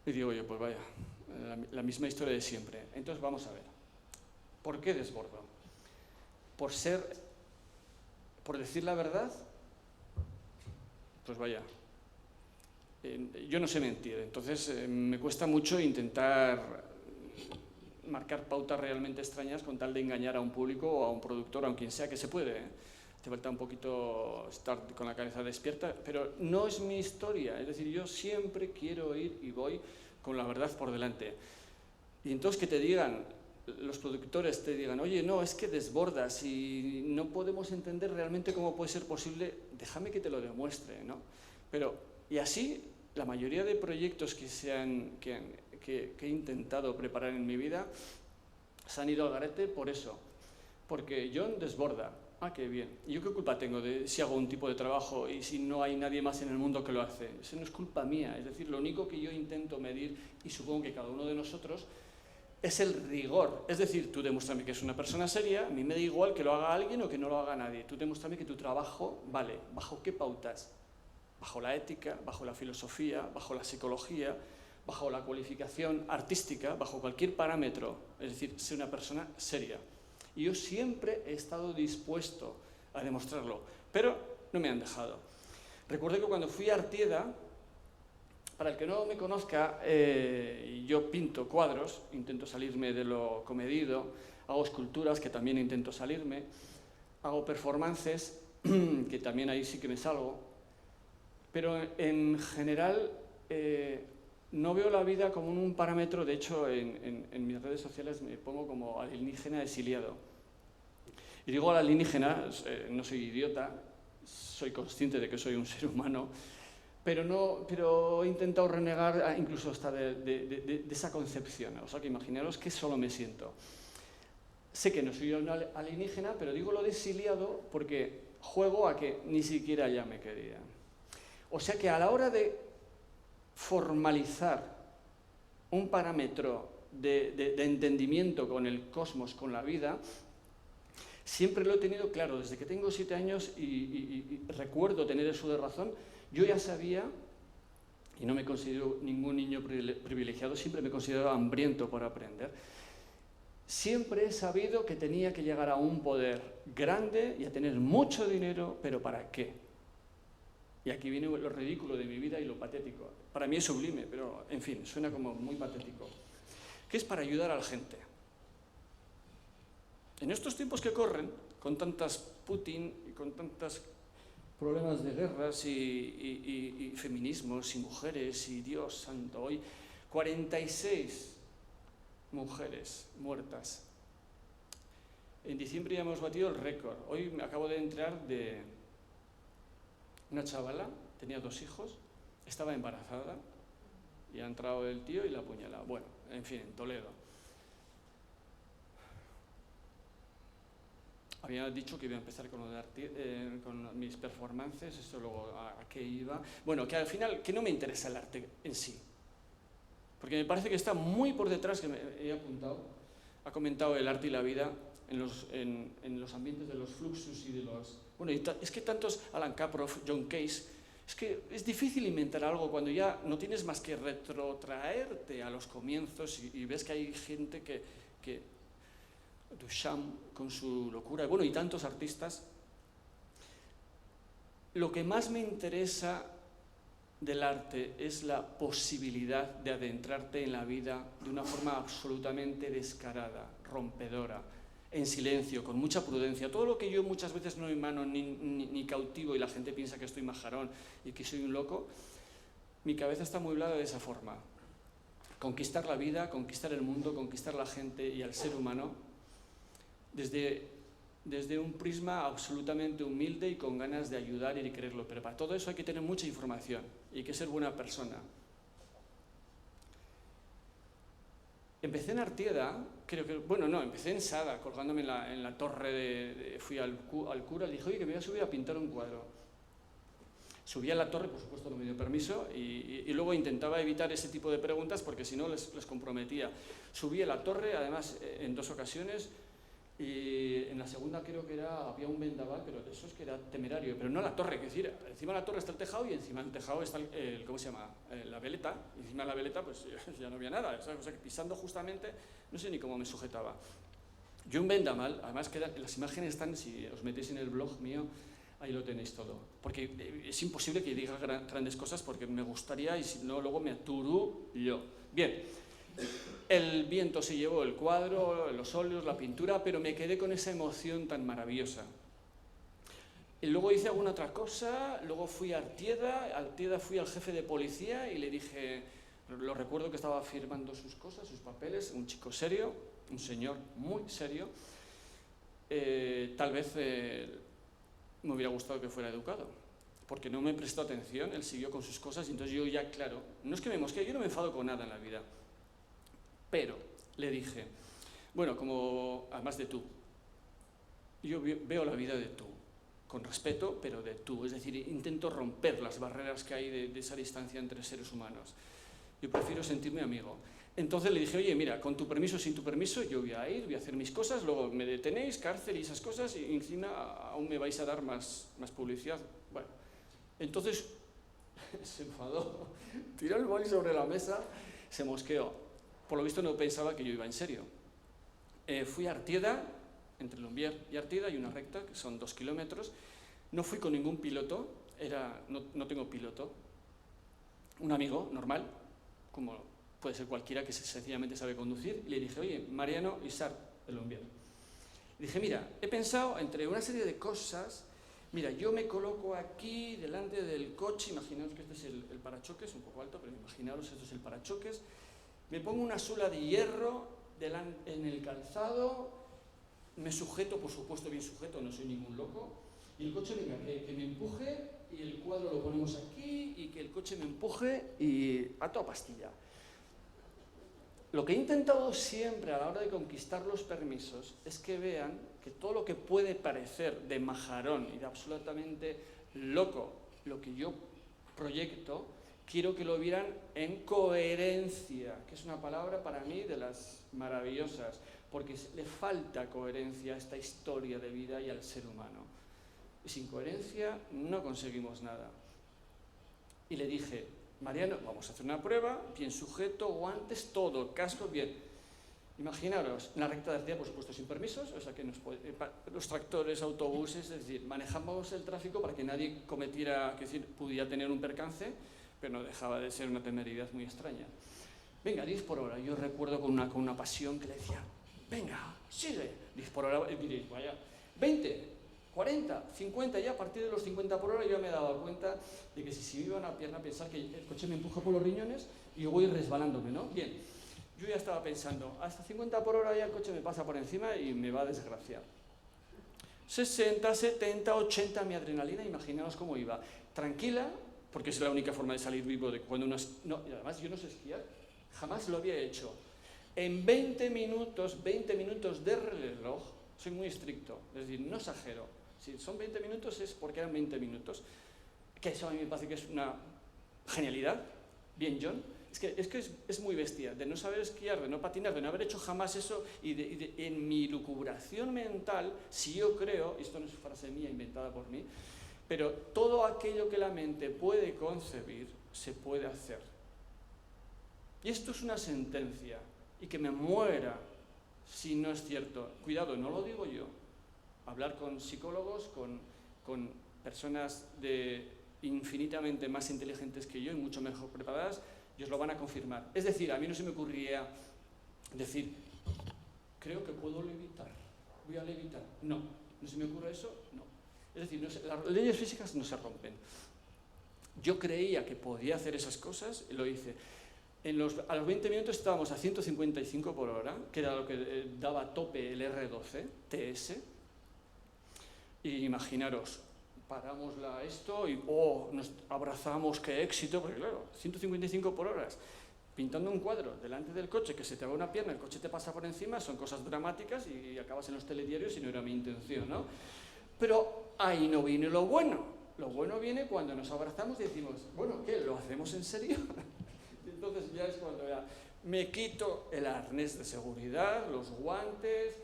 Y digo yo, pues vaya, la misma historia de siempre. Entonces vamos a ver, ¿por qué desbordo? ¿Por decir la verdad? Pues vaya, yo no sé mentir, entonces me cuesta mucho intentar marcar pautas realmente extrañas con tal de engañar a un público o a un productor, a quien sea, que se puede, ¿eh? Te falta un poquito estar con la cabeza despierta, pero no es mi historia, es decir, yo siempre quiero ir y voy con la verdad por delante. Y entonces que te digan, los productores te digan, oye, no, es que desbordas y no podemos entender realmente cómo puede ser posible, déjame que te lo demuestre, ¿no? Pero, y así, la mayoría de proyectos que he intentado preparar en mi vida se han ido al garete por eso, porque John desborda. Ah, qué bien. ¿Y yo qué culpa tengo de si hago un tipo de trabajo y si no hay nadie más en el mundo que lo hace? Eso no es culpa mía. Es decir, lo único que yo intento medir, y supongo que cada uno de nosotros, es el rigor. Es decir, tú demuéstrame que es una persona seria, a mí me da igual que lo haga alguien o que no lo haga nadie. Tú demuéstrame que tu trabajo vale. ¿Bajo qué pautas? Bajo la ética, bajo la filosofía, bajo la psicología, bajo la cualificación artística, bajo cualquier parámetro. Es decir, sé una persona seria. Y yo siempre he estado dispuesto a demostrarlo, pero no me han dejado. Recuerdo que cuando fui a Artieda, para el que no me conozca, yo pinto cuadros, intento salirme de lo comedido, hago esculturas, que también intento salirme, hago performances, que también ahí sí que me salgo, pero en general no veo la vida como un parámetro. De hecho, en mis redes sociales me pongo como alienígena exiliado. Y digo alienígena, no soy idiota, soy consciente de que soy un ser humano, pero he intentado renegar incluso hasta de esa concepción. O sea, que imaginaros que solo me siento. Sé que no soy un alienígena, pero digo lo de exiliado porque juego a que ni siquiera ya me quería. O sea que a la hora de formalizar un parámetro de entendimiento con el cosmos, con la vida, siempre lo he tenido claro. Desde que tengo 7 años y recuerdo tener eso de razón, yo ya sabía, y no me considero ningún niño privilegiado, siempre me considero hambriento por aprender, siempre he sabido que tenía que llegar a un poder grande y a tener mucho dinero, pero ¿para qué? Y aquí viene lo ridículo de mi vida y lo patético. Para mí es sublime, pero, en fin, suena como muy patético. Que es para ayudar a la gente. En estos tiempos que corren, con tantas Putin y con tantos problemas de guerras y feminismos y mujeres y Dios santo, hoy 46 mujeres muertas. En diciembre ya hemos batido el récord. Hoy me acabo de enterar de una chavala, tenía 2 hijos, estaba embarazada y ha entrado el tío y la ha apuñalado. Bueno, en fin, en Toledo. Había dicho que iba a empezar con, con mis performances, esto luego a qué iba. Bueno, que al final, que no me interesa el arte en sí, porque me parece que está muy por detrás, que me he apuntado, ha comentado el arte y la vida en los ambientes de los Fluxus y de los... Bueno, es que tantos, Alan Kaproff, John Case, es que es difícil inventar algo cuando ya no tienes más que retrotraerte a los comienzos y ves que hay gente que Duchamp con su locura, bueno, y tantos artistas. Lo que más me interesa del arte es la posibilidad de adentrarte en la vida de una forma absolutamente descarada, rompedora, en silencio, con mucha prudencia. Todo lo que yo muchas veces no emano ni cautivo y la gente piensa que estoy majarón y que soy un loco, mi cabeza está amueblada de esa forma. Conquistar la vida, conquistar el mundo, conquistar la gente y al ser humano desde un prisma absolutamente humilde y con ganas de ayudar y de quererlo. Pero para todo eso hay que tener mucha información y hay que ser buena persona. Empecé en Artieda, creo que, bueno, no, empecé en Sada, colgándome en la torre fui al cura, le dije, oye, que me voy a subir a pintar un cuadro. Subí a la torre, por supuesto no me dio permiso, y luego intentaba evitar ese tipo de preguntas porque si no les comprometía. Subí a la torre, además en 2 ocasiones, Y en la segunda creo que había un vendaval, pero de esos que era temerario, pero no la torre, que decir, encima de la torre está el tejado y encima del tejado está ¿cómo se llama? La veleta, y encima de la veleta pues ya no había nada, ¿sabes? O sea que pisando justamente, no sé ni cómo me sujetaba. Yo un vendaval, además que las imágenes están, si os metéis en el blog mío, ahí lo tenéis todo, porque es imposible que diga grandes cosas porque me gustaría y si no luego me aturo yo. Bien. El viento se llevó el cuadro, los óleos, la pintura, pero me quedé con esa emoción tan maravillosa. Y luego hice alguna otra cosa, luego fui a Artieda fui al jefe de policía y le dije, lo recuerdo que estaba firmando sus cosas, sus papeles, un chico serio, un señor muy serio, tal vez me hubiera gustado que fuera educado, porque no me prestó atención, él siguió con sus cosas y entonces yo ya, claro, no es que me mosquee, yo no me enfado con nada en la vida. Pero le dije, bueno, como además de tú, yo veo la vida de tú, con respeto, pero de tú, es decir, intento romper las barreras que hay de esa distancia entre seres humanos. Yo prefiero sentirme amigo. Entonces le dije, oye, mira, con tu permiso, sin tu permiso, yo voy a ir, voy a hacer mis cosas, luego me detenéis, cárcel y esas cosas, y encima aún me vais a dar más publicidad. Bueno, entonces se enfadó, tiró el boli sobre la mesa, se mosqueó. Por lo visto no pensaba que yo iba en serio. Fui a Artieda, entre Lumbier y Artieda, hay una recta, que son 2 kilómetros. No fui con ningún piloto, no tengo piloto. Un amigo, normal, como puede ser cualquiera que sencillamente sabe conducir, y le dije, oye, Mariano Isart, de Lumbier. Le dije, mira, he pensado entre una serie de cosas, mira, yo me coloco aquí, delante del coche, imaginaos que este es el parachoques, un poco alto, pero imaginaos, esto es el parachoques, me pongo una sula de hierro en el calzado, me sujeto, por supuesto bien sujeto, no soy ningún loco, y el coche venga, que me empuje, y el cuadro lo ponemos aquí, y que el coche me empuje, y a toda pastilla. Lo que he intentado siempre a la hora de conquistar los permisos es que vean que todo lo que puede parecer de majarón y de absolutamente loco, lo que yo proyecto, quiero que lo vieran en coherencia, que es una palabra para mí de las maravillosas, porque le falta coherencia a esta historia de vida y al ser humano. Y sin coherencia no conseguimos nada. Y le dije, Mariano, vamos a hacer una prueba, bien sujeto, guantes, todo, casco, bien. Imaginaros, en la recta de Artieda, por supuesto, sin permisos, o sea que los tractores, autobuses, es decir, manejamos el tráfico para que nadie pudiera tener un percance, pero no dejaba de ser una temeridad muy extraña. Venga, 10 por hora. Yo recuerdo con una pasión que le decía, venga, sigue, 10 por hora, y diréis, vaya, 20, 40, 50, ya a partir de los 50 por hora yo me daba cuenta de que si me iba una pierna a pensar que el coche me empuja por los riñones y yo voy resbalándome, ¿no? Bien, yo ya estaba pensando, hasta 50 por hora ya el coche me pasa por encima y me va a desgraciar. 60, 70, 80, mi adrenalina, imaginaos cómo iba. Tranquila, porque es la única forma de salir vivo de cuando uno... No, y además yo no sé esquiar, jamás lo había hecho. En 20 minutos de reloj, soy muy estricto, es decir, no exagero. Si son 20 minutos es porque eran 20 minutos. Que eso a mí me parece que es una genialidad. Bien, John. Es que es muy bestia, de no saber esquiar, de no patinar, de no haber hecho jamás eso, y en mi lucubración mental, si yo creo, esto no es frase mía inventada por mí, pero todo aquello que la mente puede concebir, se puede hacer. Y esto es una sentencia, y que me muera si no es cierto. Cuidado, no lo digo yo. Hablar con psicólogos, con personas infinitamente más inteligentes que yo y mucho mejor preparadas, y os lo van a confirmar. Es decir, a mí no se me ocurría decir, creo que puedo levitar, voy a levitar. No se me ocurre eso, no. Es decir, las leyes físicas no se rompen. Yo creía que podía hacer esas cosas y lo hice. A los 20 minutos estábamos a 155 por hora, que era lo que daba a tope el R12 TS. Y imaginaros, paramos esto y nos abrazamos, qué éxito, porque claro, 155 por hora, pintando un cuadro delante del coche, que se te va una pierna, el coche te pasa por encima, son cosas dramáticas y acabas en los telediarios y no era mi intención, ¿no? Pero ahí no viene lo bueno. Lo bueno viene cuando nos abrazamos y decimos, bueno, ¿qué? ¿Lo hacemos en serio? Entonces ya es cuando me quito el arnés de seguridad, los guantes,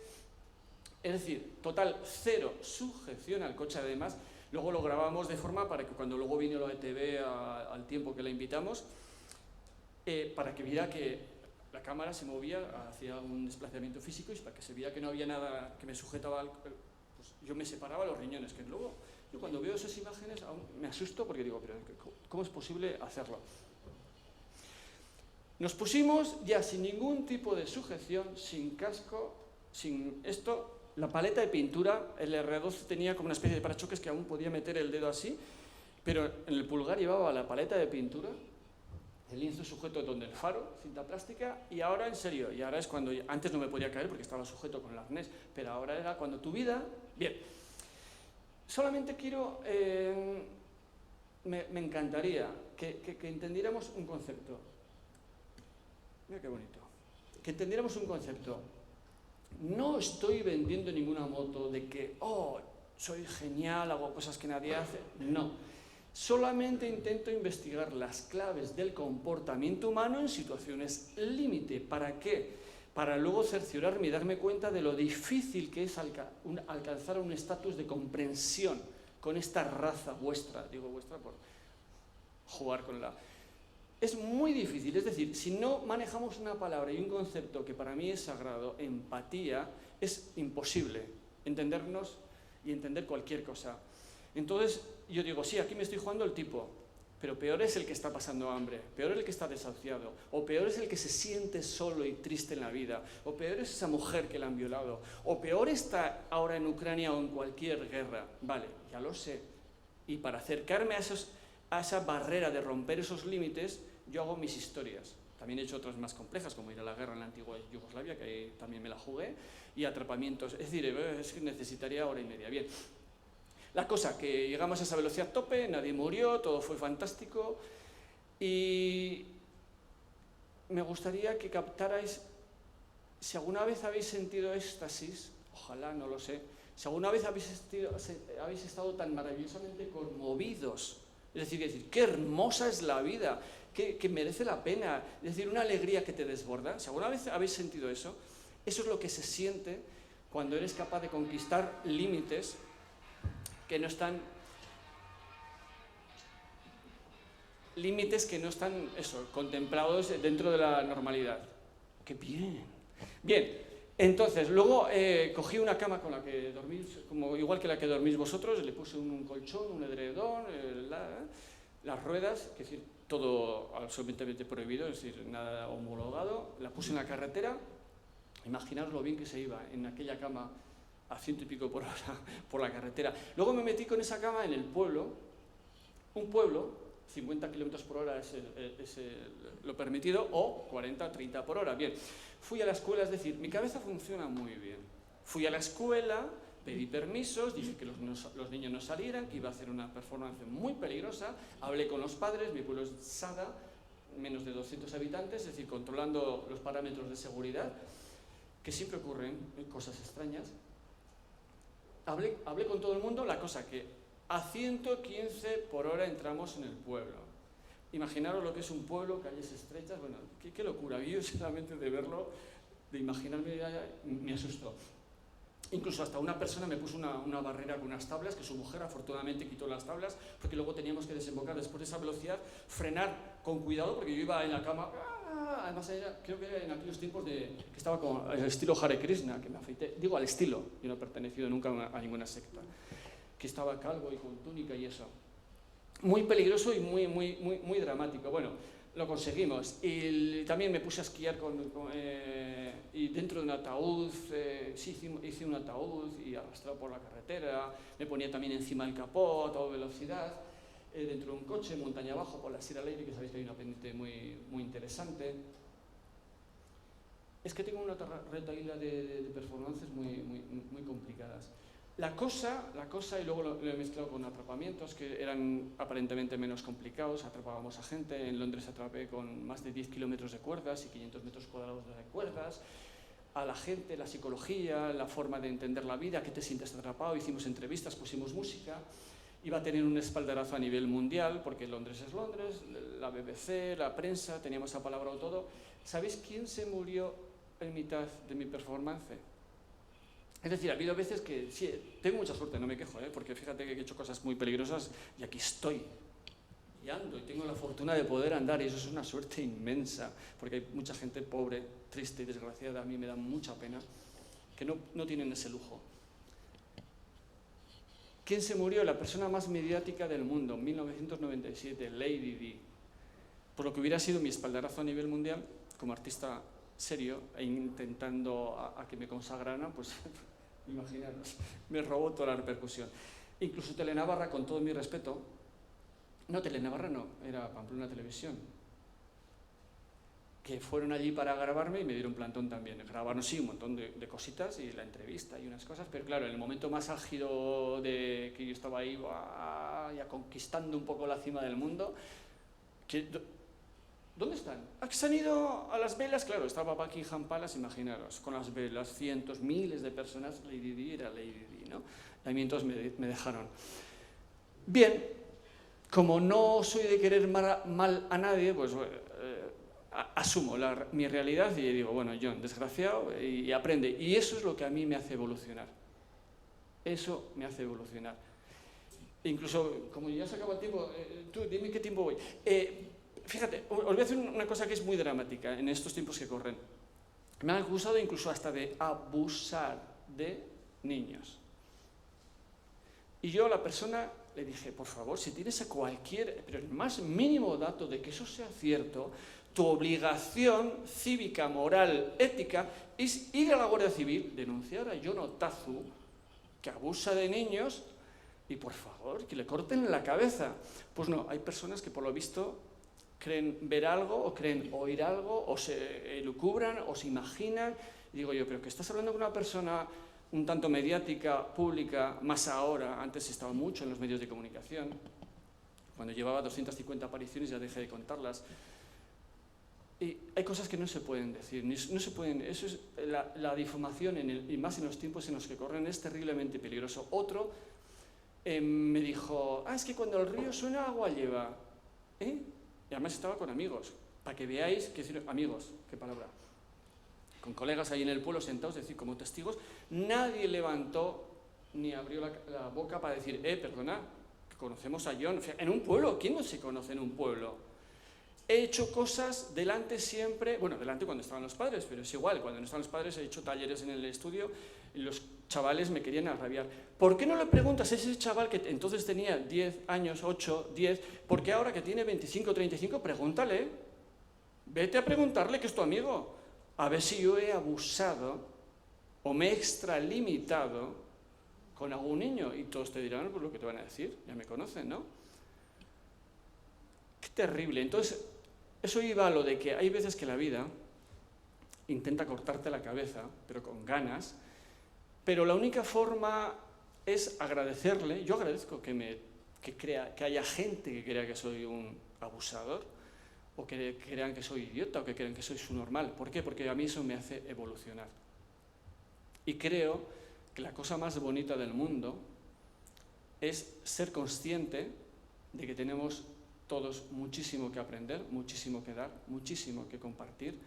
Es decir, total, cero sujeción al coche. Además, luego lo grabamos de forma para que cuando luego vino la ETV al tiempo que la invitamos, para que viera que la cámara se movía, hacía un desplazamiento físico, y para que se viera que no había nada que me sujetaba, pues yo me separaba los riñones, que luego yo cuando veo esas imágenes aún me asusto porque digo, pero ¿cómo es posible hacerlo? Nos pusimos ya sin ningún tipo de sujeción, sin casco, sin esto. La paleta de pintura, el R12 tenía como una especie de parachoques que aún podía meter el dedo así, pero en el pulgar llevaba la paleta de pintura, el lienzo sujeto donde el faro, cinta plástica, y ahora en serio, y ahora es cuando, antes no me podía caer porque estaba sujeto con el arnés, pero ahora era cuando tu vida... Bien, solamente quiero, me encantaría que entendiéramos un concepto. Mira qué bonito. Que entendiéramos un concepto. No estoy vendiendo ninguna moto de que, oh, soy genial, hago cosas que nadie hace. No. Solamente intento investigar las claves del comportamiento humano en situaciones límite. ¿Para qué? Para luego cerciorarme y darme cuenta de lo difícil que es alcanzar un estatus de comprensión con esta raza vuestra. Digo vuestra por jugar con la... Es muy difícil, es decir, si no manejamos una palabra y un concepto que para mí es sagrado, empatía, es imposible entendernos y entender cualquier cosa. Entonces, yo digo, sí, aquí me estoy jugando el tipo, pero peor es el que está pasando hambre, peor es el que está desahuciado, o peor es el que se siente solo y triste en la vida, o peor es esa mujer que la han violado, o peor está ahora en Ucrania o en cualquier guerra. Vale, ya lo sé. Y para acercarme a esa barrera de romper esos límites, yo hago mis historias. También he hecho otras más complejas, como ir a la guerra en la antigua Yugoslavia, que ahí también me la jugué, y atrapamientos. Es decir, es que necesitaría hora y media. Bien, la cosa, que llegamos a esa velocidad tope, nadie murió, todo fue fantástico, y me gustaría que captarais, si alguna vez habéis sentido éxtasis, ojalá, no lo sé, si alguna vez habéis estado tan maravillosamente conmovidos, es decir, qué hermosa es la vida, que merece la pena, es decir, una alegría que te desborda. Si alguna vez habéis sentido eso, eso es lo que se siente cuando eres capaz de conquistar límites que no están contemplados dentro de la normalidad. ¡Qué bien! Bien, entonces, luego cogí una cama con la que dormís, igual que la que dormís vosotros, le puse un colchón, un edredón, las ruedas, es decir, todo absolutamente prohibido, es decir, nada homologado. La puse en la carretera, imaginaos lo bien que se iba en aquella cama a 100 y pico por hora por la carretera. Luego me metí con esa cama en el pueblo, un pueblo, 50 kilómetros por hora es lo permitido, o 40, 30 por hora. Bien, fui a la escuela, es decir, mi cabeza funciona muy bien. Fui a la escuela, pedí permisos, dije que los niños no salieran, que iba a hacer una performance muy peligrosa, hablé con los padres, mi pueblo es Sada, menos de 200 habitantes, es decir, controlando los parámetros de seguridad, que siempre ocurren cosas extrañas. Hablé con todo el mundo, la cosa que a 115 por hora entramos en el pueblo. Imaginaros lo que es un pueblo, calles estrechas, bueno, qué locura. Yo solamente de verlo, de imaginarme, me asustó. Incluso hasta una persona me puso una barrera con unas tablas, que su mujer afortunadamente quitó las tablas, porque luego teníamos que desembocar después de esa velocidad, frenar con cuidado, porque yo iba en la cama, además creo que era en aquellos tiempos que estaba con el estilo Hare Krishna, que me afeité, digo al estilo, yo no he pertenecido nunca a ninguna secta, que estaba calvo y con túnica y eso. Muy peligroso y muy dramático. Bueno, lo conseguimos. Y también me puse a esquiar y dentro de un ataúd, hice un ataúd y arrastrado por la carretera, me ponía también encima del capó a toda velocidad, dentro de un coche, montaña abajo, por la Sierra Leire, que sabéis que hay una pendiente muy interesante. Es que tengo una retahíla de performances muy complicadas. La cosa, y luego lo he mezclado con atrapamientos que eran aparentemente menos complicados. Atrapábamos a gente, en Londres atrapé con más de 10 kilómetros de cuerdas y 500 metros cuadrados de cuerdas. A la gente, la psicología, la forma de entender la vida, qué te sientes atrapado, hicimos entrevistas, pusimos música. Iba a tener un espaldarazo a nivel mundial, porque Londres es Londres, la BBC, la prensa, teníamos apalabrado todo. ¿Sabéis quién se murió en mitad de mi performance? Es decir, ha habido veces que sí, tengo mucha suerte, no me quejo, porque fíjate que he hecho cosas muy peligrosas y aquí estoy. Y ando, y tengo la fortuna de poder andar, y eso es una suerte inmensa, porque hay mucha gente pobre, triste y desgraciada, a mí me da mucha pena, que no tienen ese lujo. ¿Quién se murió? La persona más mediática del mundo, en 1997, Lady Di. Por lo que hubiera sido mi espaldarazo a nivel mundial, como artista serio, e intentando a que me consagraran, pues imaginaros, me robó toda la repercusión. Incluso Telenavarra, con todo mi respeto, no, Telenavarra no, era Pamplona Televisión, que fueron allí para grabarme y me dieron plantón también. Grabaron sí un montón de cositas y la entrevista y unas cosas, pero claro, en el momento más álgido de que yo estaba ahí ya conquistando un poco la cima del mundo, ¿dónde están? ¿A que se han ido a las velas? Claro, estaba Buckingham Palace, imaginaros, con las velas, cientos, miles de personas, Lady Di era Lady Di, ¿no? A mí entonces me dejaron. Bien. Como no soy de querer mal a nadie, pues asumo mi realidad y digo, bueno, John, desgraciado, y aprende. Y eso es lo que a mí me hace evolucionar. Eso me hace evolucionar. Incluso, como ya se acaba el tiempo, tú dime qué tiempo voy. Fíjate, os voy a decir una cosa que es muy dramática en estos tiempos que corren. Me han acusado incluso hasta de abusar de niños. Y yo a la persona le dije, por favor, si tienes pero el más mínimo dato de que eso sea cierto, tu obligación cívica, moral, ética, es ir a la Guardia Civil, denunciar a Jon Otazu, que abusa de niños, y por favor, que le corten la cabeza. Pues no, hay personas que por lo visto creen ver algo, o creen oír algo, o se elucubran, o se imaginan. Y digo yo, pero que estás hablando con una persona un tanto mediática, pública, más ahora, antes estaba mucho en los medios de comunicación, cuando llevaba 250 apariciones ya dejé de contarlas, y hay cosas que no se pueden decir, no se pueden, eso es la difamación, y más en los tiempos en los que corren, es terriblemente peligroso. Otro me dijo, es que cuando el río suena agua lleva, y además estaba con amigos, para que veáis, que decir, amigos, qué palabra, con colegas ahí en el pueblo sentados, es decir, como testigos, nadie levantó ni abrió la boca para decir, perdona, conocemos a Jon. En un pueblo, ¿quién no se conoce en un pueblo? He hecho cosas delante siempre, bueno, delante cuando estaban los padres, pero es igual, cuando no estaban los padres he hecho talleres en el estudio y los chavales me querían arrabiar. ¿Por qué no le preguntas a ese chaval que entonces tenía 10 años, 8, 10, porque ahora que tiene 25, 35, pregúntale, vete a preguntarle que es tu amigo? A ver si yo he abusado o me he extralimitado con algún niño. Y todos te dirán pues, lo que te van a decir, ya me conocen, ¿no? Qué terrible. Entonces, eso iba a lo de que hay veces que la vida intenta cortarte la cabeza, pero con ganas, pero la única forma es agradecerle. Yo agradezco que haya gente que crea que soy un abusador, o que crean que soy idiota, o que crean que soy su normal. ¿Por qué? Porque a mí eso me hace evolucionar. Y creo que la cosa más bonita del mundo es ser consciente de que tenemos todos muchísimo que aprender, muchísimo que dar, muchísimo que compartir,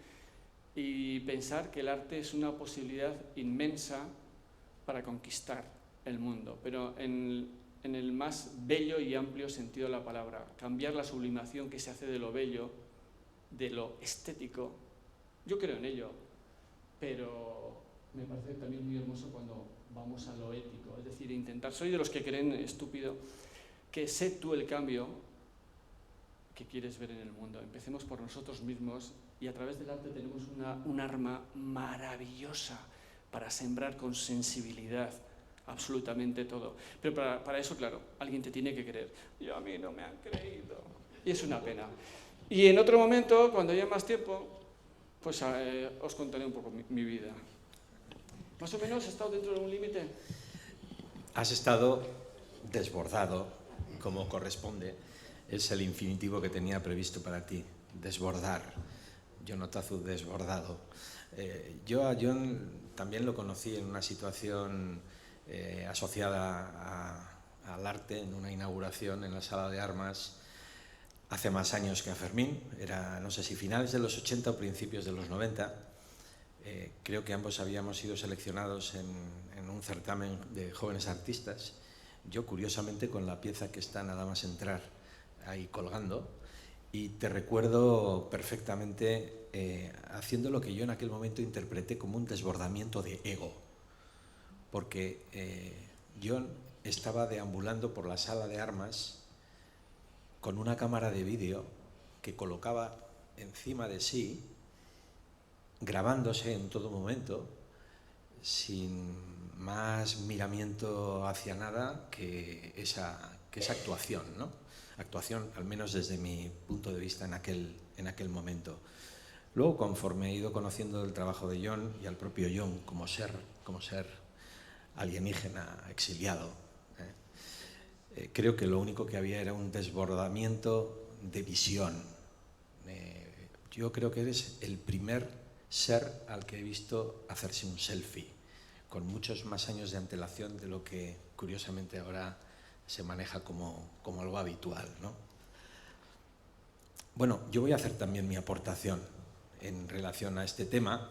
y pensar que el arte es una posibilidad inmensa para conquistar el mundo, pero en el más bello y amplio sentido de la palabra. Cambiar la sublimación que se hace de lo bello, de lo estético. Yo creo en ello, pero me parece también muy hermoso cuando vamos a lo ético. Es decir, intentar, soy de los que creen, estúpido, que sé tú el cambio que quieres ver en el mundo. Empecemos por nosotros mismos y a través del arte tenemos un arma maravillosa para sembrar con sensibilidad absolutamente todo. Pero para eso, claro, alguien te tiene que creer. Y a mí no me han creído. Y es una pena. Y en otro momento, cuando haya más tiempo, pues os contaré un poco mi vida. ¿Más o menos he estado dentro de un límite? Has estado desbordado, como corresponde. Es el infinitivo que tenía previsto para ti. Desbordar. Jon Otazu desbordado. Yo a Jon también lo conocí en una situación asociada al arte, en una inauguración en la Sala de Armas, hace más años que a Fermín, era no sé si finales de los 80 o principios de los 90. Creo que ambos habíamos sido seleccionados en un certamen de jóvenes artistas. Yo, curiosamente, con la pieza que está nada más entrar ahí colgando, y te recuerdo perfectamente haciendo lo que yo en aquel momento interpreté como un desbordamiento de ego, porque John estaba deambulando por la sala de armas con una cámara de vídeo que colocaba encima de sí, grabándose en todo momento, sin más miramiento hacia nada que esa actuación, ¿no? Actuación, al menos desde mi punto de vista en aquel momento. Luego, conforme he ido conociendo el trabajo de John y al propio John como ser alienígena exiliado, creo que lo único que había era un desbordamiento de visión. Yo creo que eres el primer ser al que he visto hacerse un selfie, con muchos más años de antelación de lo que curiosamente ahora se maneja como algo habitual, ¿no? Bueno, yo voy a hacer también mi aportación en relación a este tema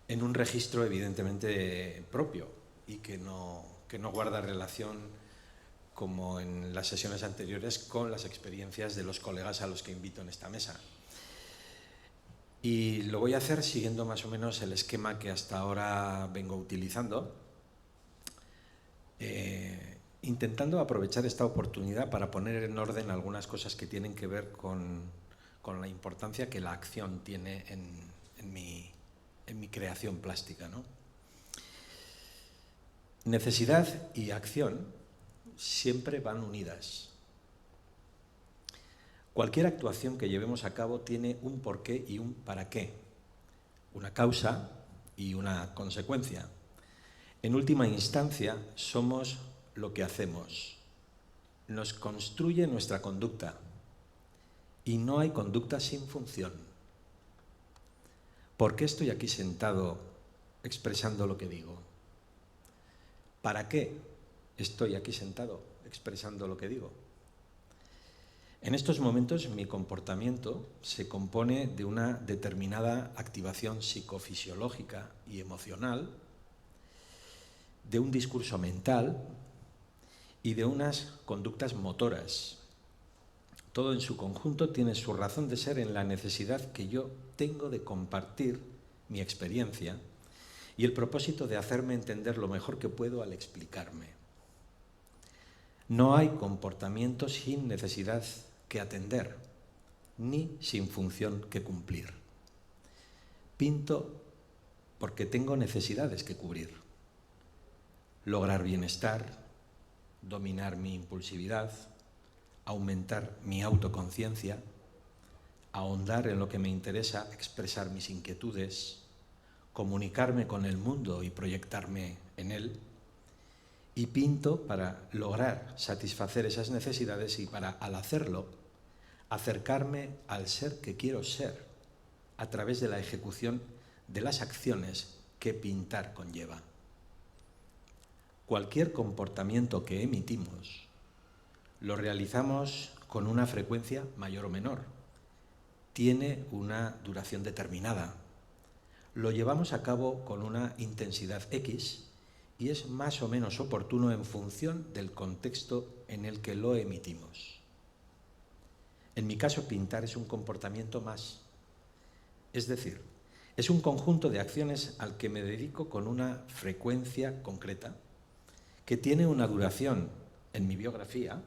en un registro evidentemente propio y que no guarda relación, como en las sesiones anteriores, con las experiencias de los colegas a los que invito en esta mesa. Y lo voy a hacer siguiendo más o menos el esquema que hasta ahora vengo utilizando, intentando aprovechar esta oportunidad para poner en orden algunas cosas que tienen que ver con la importancia que la acción tiene en mi creación plástica, ¿no? Necesidad y acción siempre van unidas. Cualquier actuación que llevemos a cabo tiene un porqué y un para qué, una causa y una consecuencia. En última instancia, somos lo que hacemos. Nos construye nuestra conducta y no hay conducta sin función. ¿Por qué estoy aquí sentado expresando lo que digo? ¿Para qué estoy aquí sentado expresando lo que digo? En estos momentos mi comportamiento se compone de una determinada activación psicofisiológica y emocional, de un discurso mental y de unas conductas motoras. Todo en su conjunto tiene su razón de ser en la necesidad que yo tengo de compartir mi experiencia y el propósito de hacerme entender lo mejor que puedo al explicarme. No hay comportamiento sin necesidad que atender, ni sin función que cumplir. Pinto porque tengo necesidades que cubrir. Lograr bienestar, dominar mi impulsividad, aumentar mi autoconciencia, ahondar en lo que me interesa, expresar mis inquietudes, comunicarme con el mundo y proyectarme en él. Y pinto para lograr satisfacer esas necesidades y para, al hacerlo, acercarme al ser que quiero ser a través de la ejecución de las acciones que pintar conlleva. Cualquier comportamiento que emitimos lo realizamos con una frecuencia mayor o menor. Tiene una duración determinada. Lo llevamos a cabo con una intensidad X y es más o menos oportuno en función del contexto en el que lo emitimos. En mi caso, pintar es un comportamiento más. Es decir, es un conjunto de acciones al que me dedico con una frecuencia concreta, que tiene una duración en mi biografía,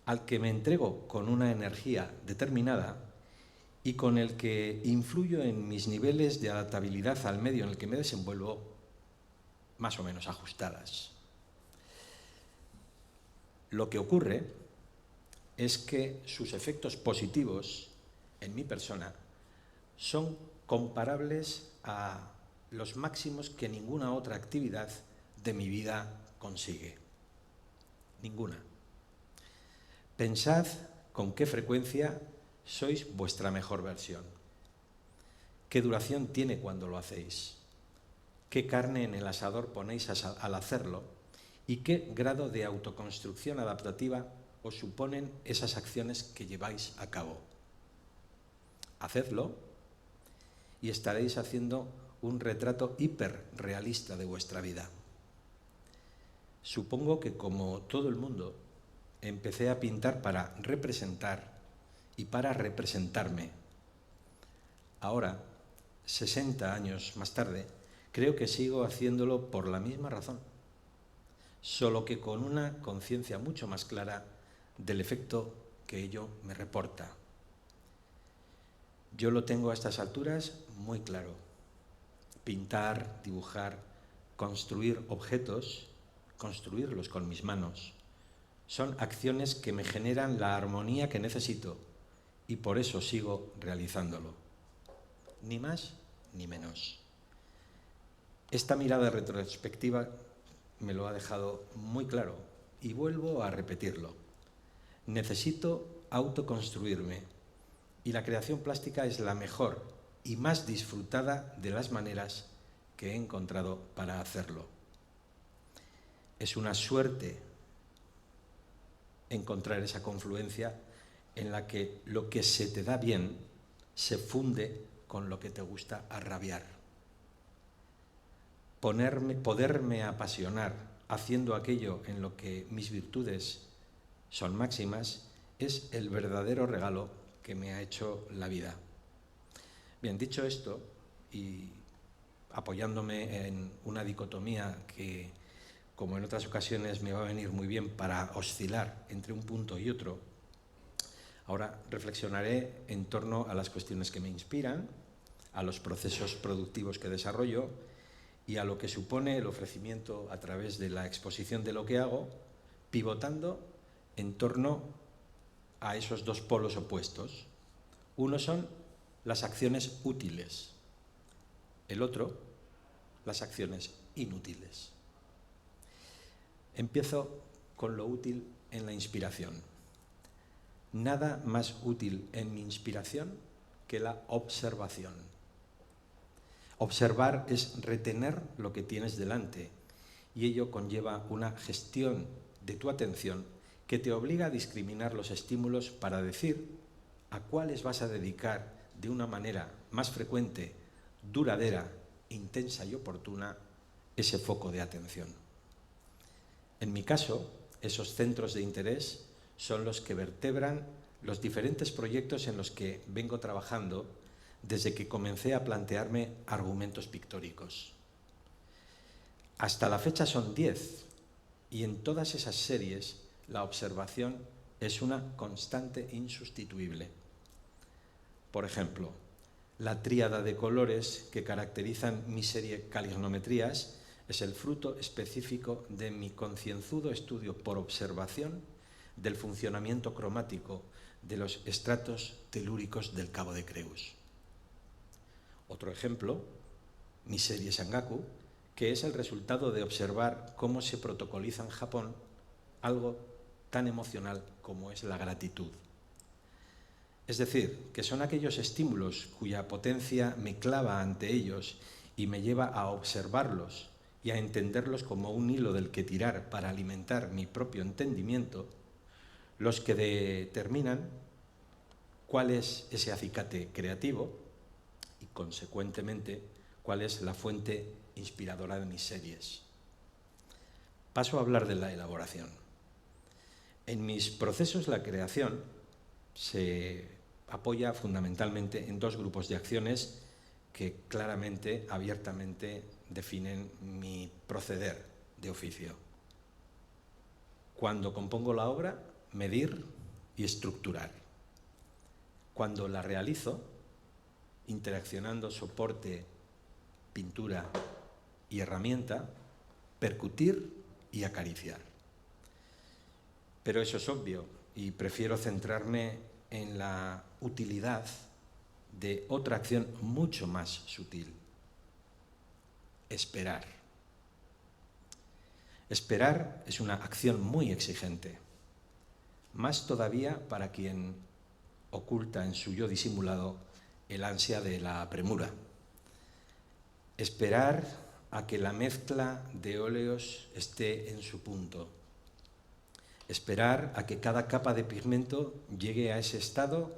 al que me entrego con una energía determinada y con el que influyo en mis niveles de adaptabilidad al medio en el que me desenvuelvo, más o menos ajustadas. Lo que ocurre es que sus efectos positivos en mi persona son comparables a los máximos que ninguna otra actividad de mi vida consigue. Ninguna. Pensad con qué frecuencia sois vuestra mejor versión. ¿Qué duración tiene cuando lo hacéis? ¿Qué carne en el asador ponéis al hacerlo? ¿Y qué grado de autoconstrucción adaptativa os suponen esas acciones que lleváis a cabo? Hacedlo y estaréis haciendo un retrato hiperrealista de vuestra vida. Supongo que, como todo el mundo, empecé a pintar para representar y para representarme. Ahora, 60 años más tarde, creo que sigo haciéndolo por la misma razón, solo que con una conciencia mucho más clara del efecto que ello me reporta. Yo lo tengo a estas alturas muy claro. Pintar, dibujar, construir objetos, construirlos con mis manos, son acciones que me generan la armonía que necesito y por eso sigo realizándolo. Ni más ni menos. Esta mirada retrospectiva me lo ha dejado muy claro y vuelvo a repetirlo. Necesito autoconstruirme y la creación plástica es la mejor y más disfrutada de las maneras que he encontrado para hacerlo. Es una suerte encontrar esa confluencia en la que lo que se te da bien se funde con lo que te gusta a rabiar. Poderme apasionar haciendo aquello en lo que mis virtudes son máximas es el verdadero regalo que me ha hecho la vida. Bien, dicho esto, y apoyándome en una dicotomía que, como en otras ocasiones, me va a venir muy bien para oscilar entre un punto y otro, ahora reflexionaré en torno a las cuestiones que me inspiran, a los procesos productivos que desarrollo y a lo que supone el ofrecimiento a través de la exposición de lo que hago, pivotando en torno a esos dos polos opuestos. Uno son las acciones útiles, el otro, las acciones inútiles. Empiezo con lo útil en la inspiración. Nada más útil en mi inspiración que la observación. Observar es retener lo que tienes delante y ello conlleva una gestión de tu atención que te obliga a discriminar los estímulos para decir a cuáles vas a dedicar de una manera más frecuente, duradera, intensa y oportuna ese foco de atención. En mi caso, esos centros de interés son los que vertebran los diferentes proyectos en los que vengo trabajando desde que comencé a plantearme argumentos pictóricos. Hasta la fecha son 10 y en todas esas series la observación es una constante insustituible. Por ejemplo, la tríada de colores que caracterizan mi serie Calignometrías es el fruto específico de mi concienzudo estudio por observación del funcionamiento cromático de los estratos telúricos del Cabo de Creus. Otro ejemplo, mi serie Sangaku, que es el resultado de observar cómo se protocoliza en Japón algo tan emocional como es la gratitud. Es decir, que son aquellos estímulos cuya potencia me clava ante ellos y me lleva a observarlos y a entenderlos como un hilo del que tirar para alimentar mi propio entendimiento, los que determinan cuál es ese acicate creativo y, consecuentemente, cuál es la fuente inspiradora de mis series. Paso a hablar de la elaboración. En mis procesos la creación se apoya fundamentalmente en dos grupos de acciones que claramente, abiertamente, definen mi proceder de oficio. Cuando compongo la obra, medir y estructurar. Cuando la realizo, interaccionando soporte, pintura y herramienta, percutir y acariciar. Pero eso es obvio y prefiero centrarme en la utilidad de otra acción mucho más sutil: esperar. Esperar es una acción muy exigente, más todavía para quien oculta en su yo disimulado el ansia de la premura. Esperar a que la mezcla de óleos esté en su punto. Esperar a que cada capa de pigmento llegue a ese estado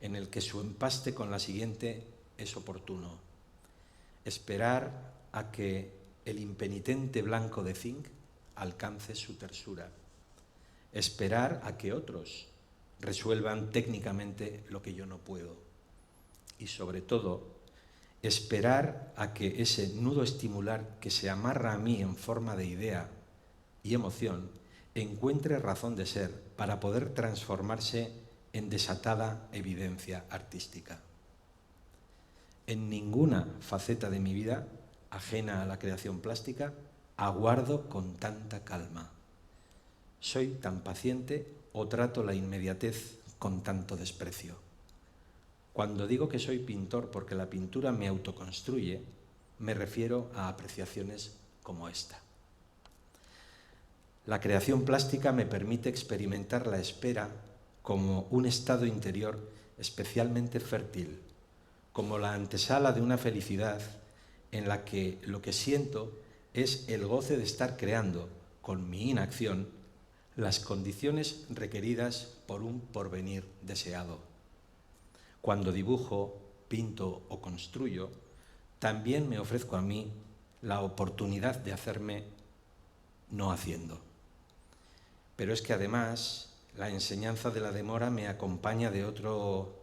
en el que su empaste con la siguiente es oportuno. esperar a que el impenitente blanco de zinc alcance su tersura, esperar a que otros resuelvan técnicamente lo que yo no puedo y, sobre todo, esperar a que ese nudo estimular que se amarra a mí en forma de idea y emoción encuentre razón de ser para poder transformarse en desatada evidencia artística. En ninguna faceta de mi vida, ajena a la creación plástica, aguardo con tanta calma. Soy tan paciente o trato la inmediatez con tanto desprecio. Cuando digo que soy pintor porque la pintura me autoconstruye, me refiero a apreciaciones como esta. La creación plástica me permite experimentar la espera como un estado interior especialmente fértil, como la antesala de una felicidad en la que lo que siento es el goce de estar creando, con mi inacción, las condiciones requeridas por un porvenir deseado. Cuando dibujo, pinto o construyo, también me ofrezco a mí la oportunidad de hacerme no haciendo. Pero es que además la enseñanza de la demora me acompaña de otro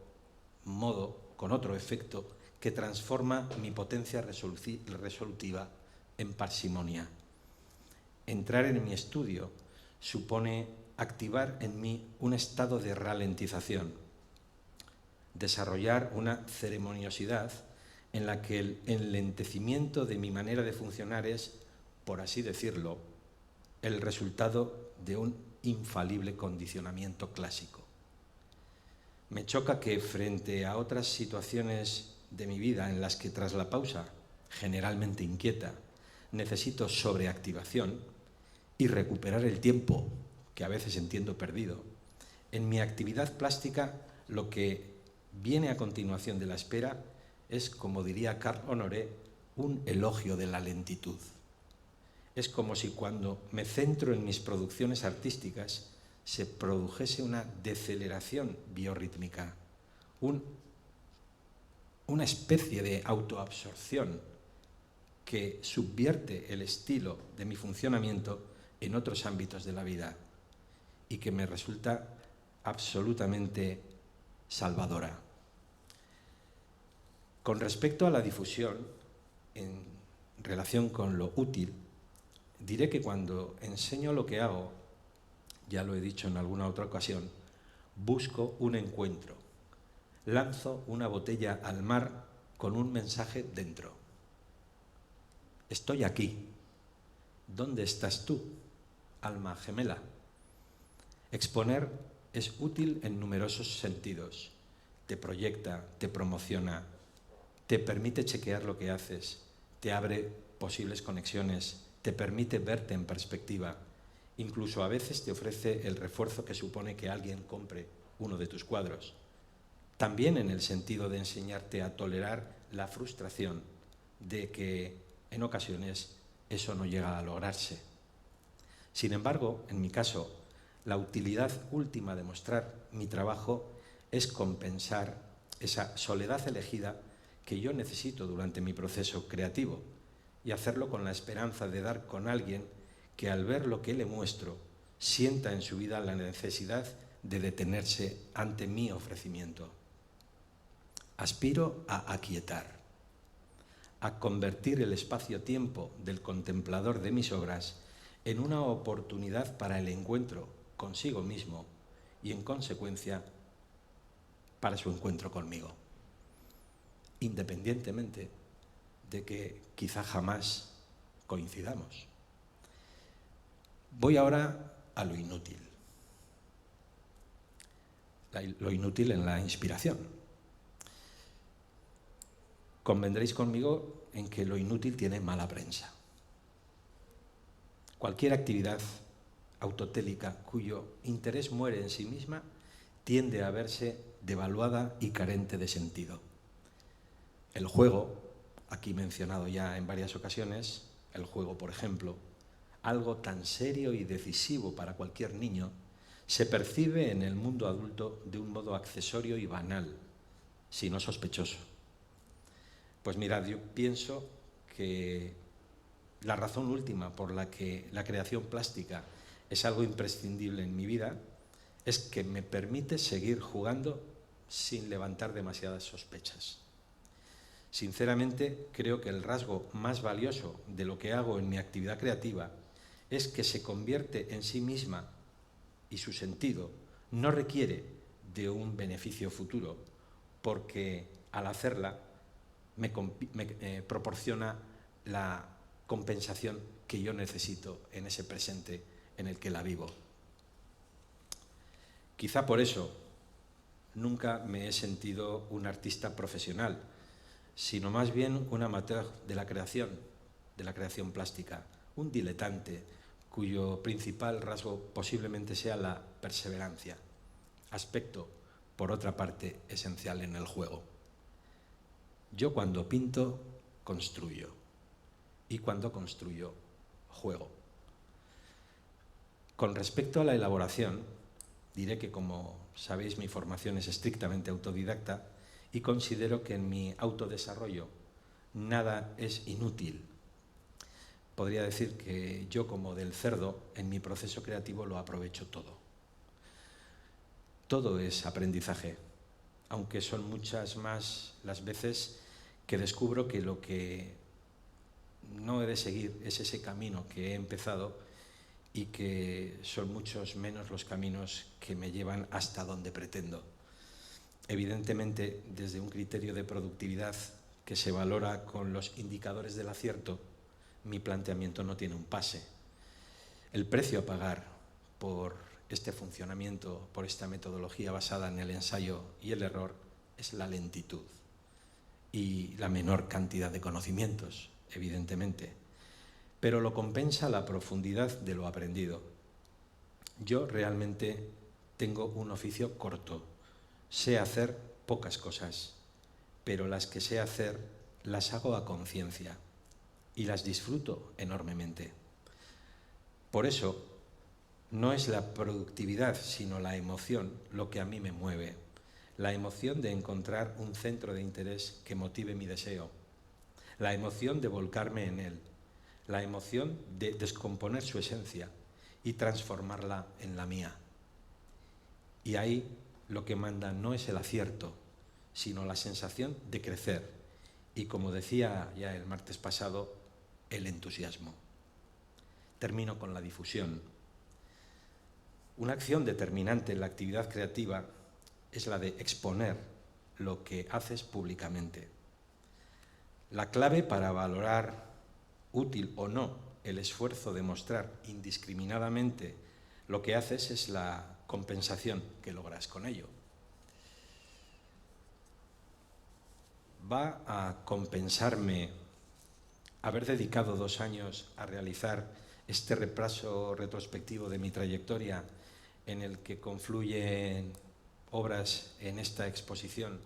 modo, con otro efecto, que transforma mi potencia resolutiva en parsimonia. Entrar en mi estudio supone activar en mí un estado de ralentización, desarrollar una ceremoniosidad en la que el enlentecimiento de mi manera de funcionar es, por así decirlo, el resultado de un infalible condicionamiento clásico. Me choca que frente a otras situaciones de mi vida en las que tras la pausa, generalmente inquieta, necesito sobreactivación y recuperar el tiempo que a veces entiendo perdido, en mi actividad plástica lo que viene a continuación de la espera es, como diría Carl Honoré, un elogio de la lentitud. Es como si cuando me centro en mis producciones artísticas se produjese una deceleración biorrítmica, una especie de autoabsorción que subvierte el estilo de mi funcionamiento en otros ámbitos de la vida y que me resulta absolutamente salvadora. Con respecto a la difusión, en relación con lo útil, diré que cuando enseño lo que hago, ya lo he dicho en alguna otra ocasión, busco un encuentro. Lanzo una botella al mar con un mensaje dentro. Estoy aquí. ¿Dónde estás tú, alma gemela? Exponer es útil en numerosos sentidos. Te proyecta, te promociona, te permite chequear lo que haces, te abre posibles conexiones, te permite verte en perspectiva. Incluso a veces te ofrece el refuerzo que supone que alguien compre uno de tus cuadros. También en el sentido de enseñarte a tolerar la frustración de que en ocasiones eso no llega a lograrse. Sin embargo, en mi caso, la utilidad última de mostrar mi trabajo es compensar esa soledad elegida que yo necesito durante mi proceso creativo y hacerlo con la esperanza de dar con alguien que al ver lo que le muestro sienta en su vida la necesidad de detenerse ante mi ofrecimiento. Aspiro a aquietar, a convertir el espacio-tiempo del contemplador de mis obras en una oportunidad para el encuentro consigo mismo y, en consecuencia, para su encuentro conmigo, independientemente de que quizá jamás coincidamos. Voy ahora a lo inútil. Lo inútil en la inspiración. Convendréis conmigo en que lo inútil tiene mala prensa. Cualquier actividad autotélica cuyo interés muere en sí misma tiende a verse devaluada y carente de sentido. El juego, aquí mencionado ya en varias ocasiones, el juego, por ejemplo, algo tan serio y decisivo para cualquier niño, se percibe en el mundo adulto de un modo accesorio y banal, si no sospechoso. Pues mirad, yo pienso que la razón última por la que la creación plástica es algo imprescindible en mi vida es que me permite seguir jugando sin levantar demasiadas sospechas. Sinceramente, creo que el rasgo más valioso de lo que hago en mi actividad creativa es que se convierte en sí misma y su sentido no requiere de un beneficio futuro, porque al hacerla me proporciona la compensación que yo necesito en ese presente en el que la vivo. Quizá por eso nunca me he sentido un artista profesional, sino más bien un amateur de la creación plástica, un diletante cuyo principal rasgo posiblemente sea la perseverancia, aspecto, por otra parte, esencial en el juego. Yo cuando pinto, construyo, y cuando construyo, juego. Con respecto a la elaboración, diré que, como sabéis, mi formación es estrictamente autodidacta y considero que en mi autodesarrollo nada es inútil. Podría decir que yo, como del cerdo, en mi proceso creativo lo aprovecho todo. Todo es aprendizaje, aunque son muchas más las veces que descubro que lo que no he de seguir es ese camino que he empezado y que son muchos menos los caminos que me llevan hasta donde pretendo. Evidentemente, desde un criterio de productividad que se valora con los indicadores del acierto, mi planteamiento no tiene un pase. El precio a pagar por este funcionamiento, por esta metodología basada en el ensayo y el error, es la lentitud y la menor cantidad de conocimientos, evidentemente, pero lo compensa la profundidad de lo aprendido. Yo realmente tengo un oficio corto. Sé hacer pocas cosas, pero las que sé hacer las hago a conciencia y las disfruto enormemente. Por eso, no es la productividad, sino la emoción lo que a mí me mueve. La emoción de encontrar un centro de interés que motive mi deseo. La emoción de volcarme en él. La emoción de descomponer su esencia y transformarla en la mía. Y ahí lo que manda no es el acierto, sino la sensación de crecer y, como decía ya el martes pasado, el entusiasmo. Termino con la difusión. Una acción determinante en la actividad creativa es la de exponer lo que haces públicamente. La clave para valorar útil o no el esfuerzo de mostrar indiscriminadamente lo que haces es la compensación que logras con ello. Va a compensarme haber dedicado 2 años a realizar este repaso retrospectivo de mi trayectoria, en el que confluyen obras en esta exposición,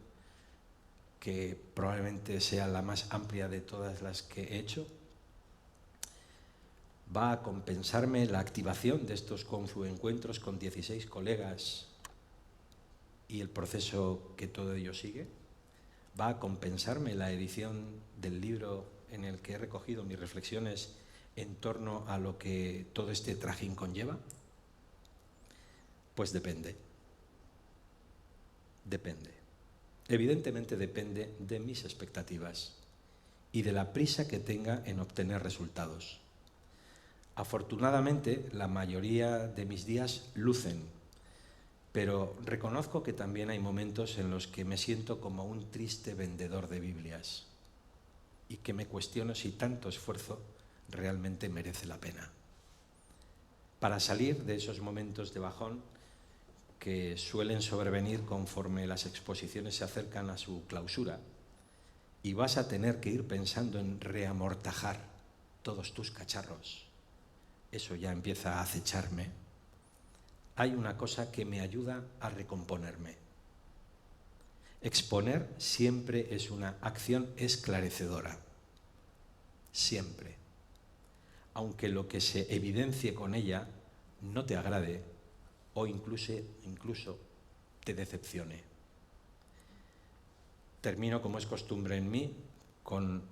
que probablemente sea la más amplia de todas las que he hecho. Va a compensarme la activación de estos confluencuentros con 16 colegas y el proceso que todo ello sigue. Va a compensarme la edición del libro en el que he recogido mis reflexiones en torno a lo que todo este trajín conlleva. Pues depende. Depende. Evidentemente depende de mis expectativas y de la prisa que tenga en obtener resultados. Afortunadamente, la mayoría de mis días lucen, pero reconozco que también hay momentos en los que me siento como un triste vendedor de Biblias y que me cuestiono si tanto esfuerzo realmente merece la pena. Para salir de esos momentos de bajón que suelen sobrevenir conforme las exposiciones se acercan a su clausura, y vas a tener que ir pensando en reamortajar todos tus cacharros, eso ya empieza a acecharme, hay una cosa que me ayuda a recomponerme. Exponer siempre es una acción esclarecedora, siempre, aunque lo que se evidencie con ella no te agrade o incluso te decepcione. Termino, como es costumbre en mí, con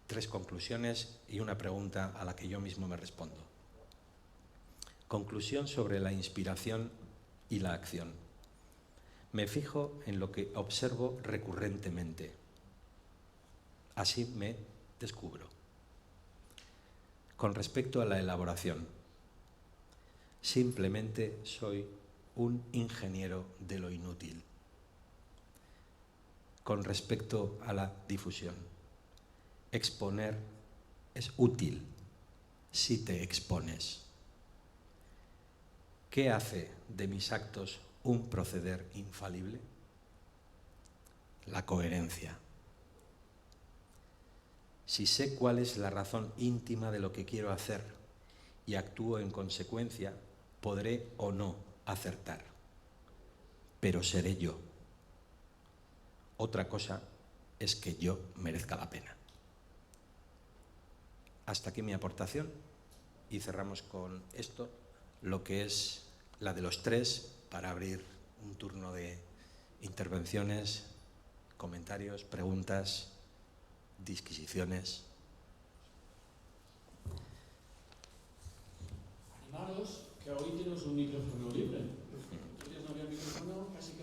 3 conclusiones y una pregunta a la que yo mismo me respondo. Conclusión sobre la inspiración y la acción. Me fijo en lo que observo recurrentemente. Así me descubro. Con respecto a la elaboración, simplemente soy un ingeniero de lo inútil. Con respecto a la difusión, exponer es útil si te expones. ¿Qué hace de mis actos un proceder infalible? La coherencia. Si sé cuál es la razón íntima de lo que quiero hacer y actúo en consecuencia, podré o no acertar, pero seré yo. Otra cosa es que yo merezca la pena. Hasta aquí mi aportación y cerramos con esto, lo que es la de los 3, para abrir un turno de intervenciones, comentarios, preguntas, disquisiciones. Animaros, que hoy tenemos un micrófono libre. Antes no había micrófono, casi.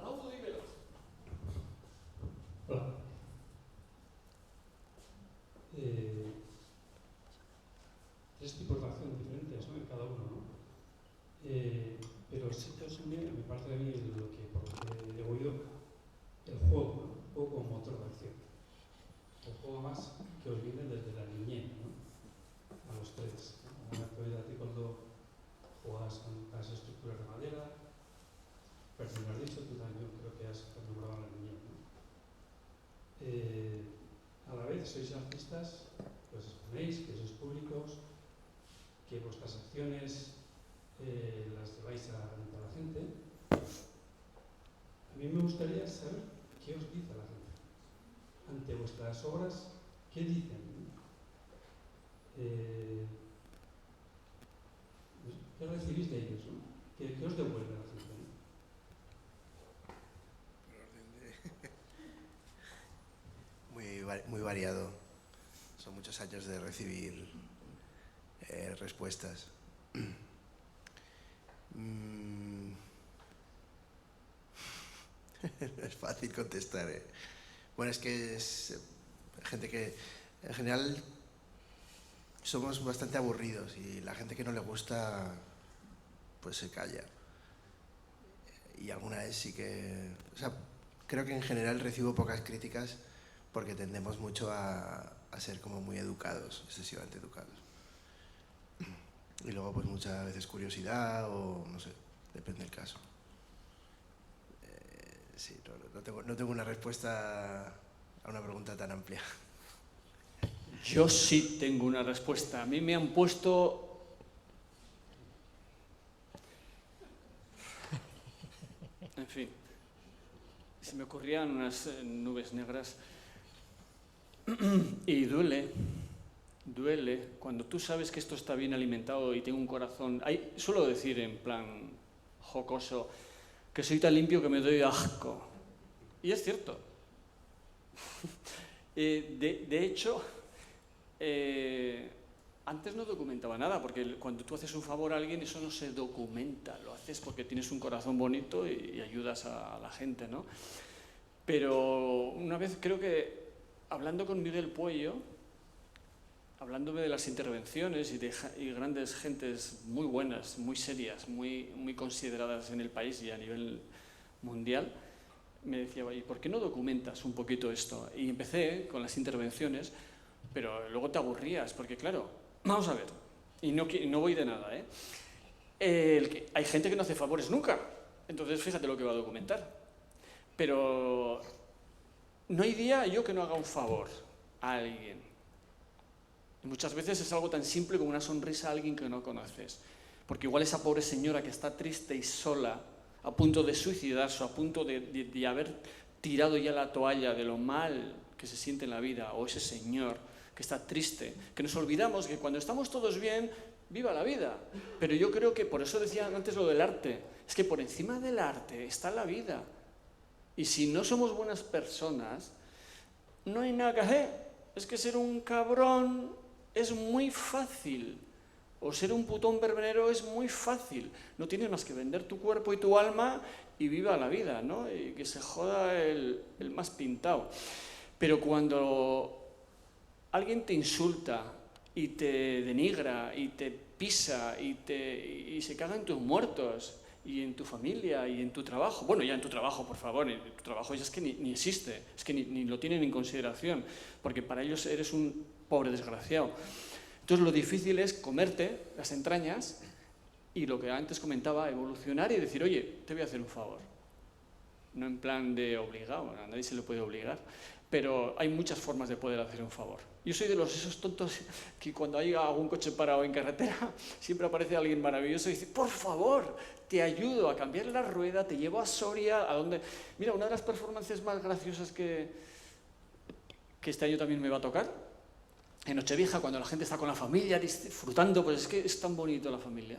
Raúl, dímelo. Hola. Tres tipos de acción diferentes, ¿no?, en cada uno, ¿no? Pero sí que me parece a mí lo que, por lo que he oído, el juego, ¿no? El juego como motor de acción. El juego más que os viene desde la niñez, ¿no? A los 3, ¿no? Me acuerdo a ti cuando jugabas con las estructuras de madera, pero si me has dicho, tú también creo que has nombrado a la niñez, ¿no? A la vez sois artistas, pues exponéis, que sois públicos, que vuestras acciones las lleváis a la gente. A mí me gustaría saber qué os dice la gente ante vuestras obras, qué dicen, ¿no? ¿Qué recibís de ellos, ¿no? ¿Qué os devuelve la gente, ¿no? Muy variado. Son muchos años de recibir respuestas. Es fácil contestar, ¿eh? Bueno, es que es gente que en general somos bastante aburridos y la gente que no le gusta pues se calla. Y alguna vez sí que... O sea, creo que en general recibo pocas críticas porque tendemos mucho a ser como muy educados, excesivamente educados. Y luego pues muchas veces curiosidad o no sé, depende del caso. Sí, no tengo una respuesta a una pregunta tan amplia. Yo sí tengo una respuesta. A mí me han puesto... En fin, se me ocurrían unas nubes negras. Y duele cuando tú sabes que esto está bien alimentado y tengo un corazón... Suelo decir en plan jocoso que soy tan limpio que me doy asco. Y es cierto. De hecho, antes no documentaba nada, porque cuando tú haces un favor a alguien eso no se documenta, lo haces porque tienes un corazón bonito y ayudas a la gente, ¿no? Pero una vez creo que, hablando con Miguel Puello, hablándome de las intervenciones y grandes gentes muy buenas, muy serias, muy consideradas en el país y a nivel mundial, me decía, ¿y por qué no documentas un poquito esto? Y empecé con las intervenciones, pero luego te aburrías, porque claro, vamos a ver, y no voy de nada, hay gente que no hace favores nunca, entonces fíjate lo que va a documentar. Pero no hay día yo que no haga un favor a alguien. Y muchas veces es algo tan simple como una sonrisa a alguien que no conoces. Porque igual esa pobre señora que está triste y sola, a punto de suicidarse, a punto de haber tirado ya la toalla de lo mal que se siente en la vida, o ese señor que está triste, que nos olvidamos que cuando estamos todos bien, viva la vida. Pero yo creo que, por eso decía antes lo del arte, es que por encima del arte está la vida. Y si no somos buenas personas, no hay nada que hacer. Es que ser un cabrón es muy fácil. O ser un putón verbenero es muy fácil. No tienes más que vender tu cuerpo y tu alma y viva la vida, ¿no? Y que se joda el más pintado. Pero cuando alguien te insulta y te denigra y te pisa y se caga en tus muertos y en tu familia y en tu trabajo, bueno, ya en tu trabajo, por favor, en tu trabajo ya es que ni existe, es que ni lo tienen en consideración, porque para ellos eres un pobre desgraciado. Entonces lo difícil es comerte las entrañas y lo que antes comentaba, evolucionar y decir, oye, te voy a hacer un favor. No en plan de obligado, a nadie se le puede obligar, pero hay muchas formas de poder hacer un favor. Yo soy de esos tontos que cuando hay algún coche parado en carretera, siempre aparece alguien maravilloso y dice, por favor, te ayudo a cambiar la rueda, te llevo a Soria, a donde... Mira, una de las performances más graciosas que este año también me va a tocar, en Nochevieja, cuando la gente está con la familia disfrutando, pues es que es tan bonito la familia.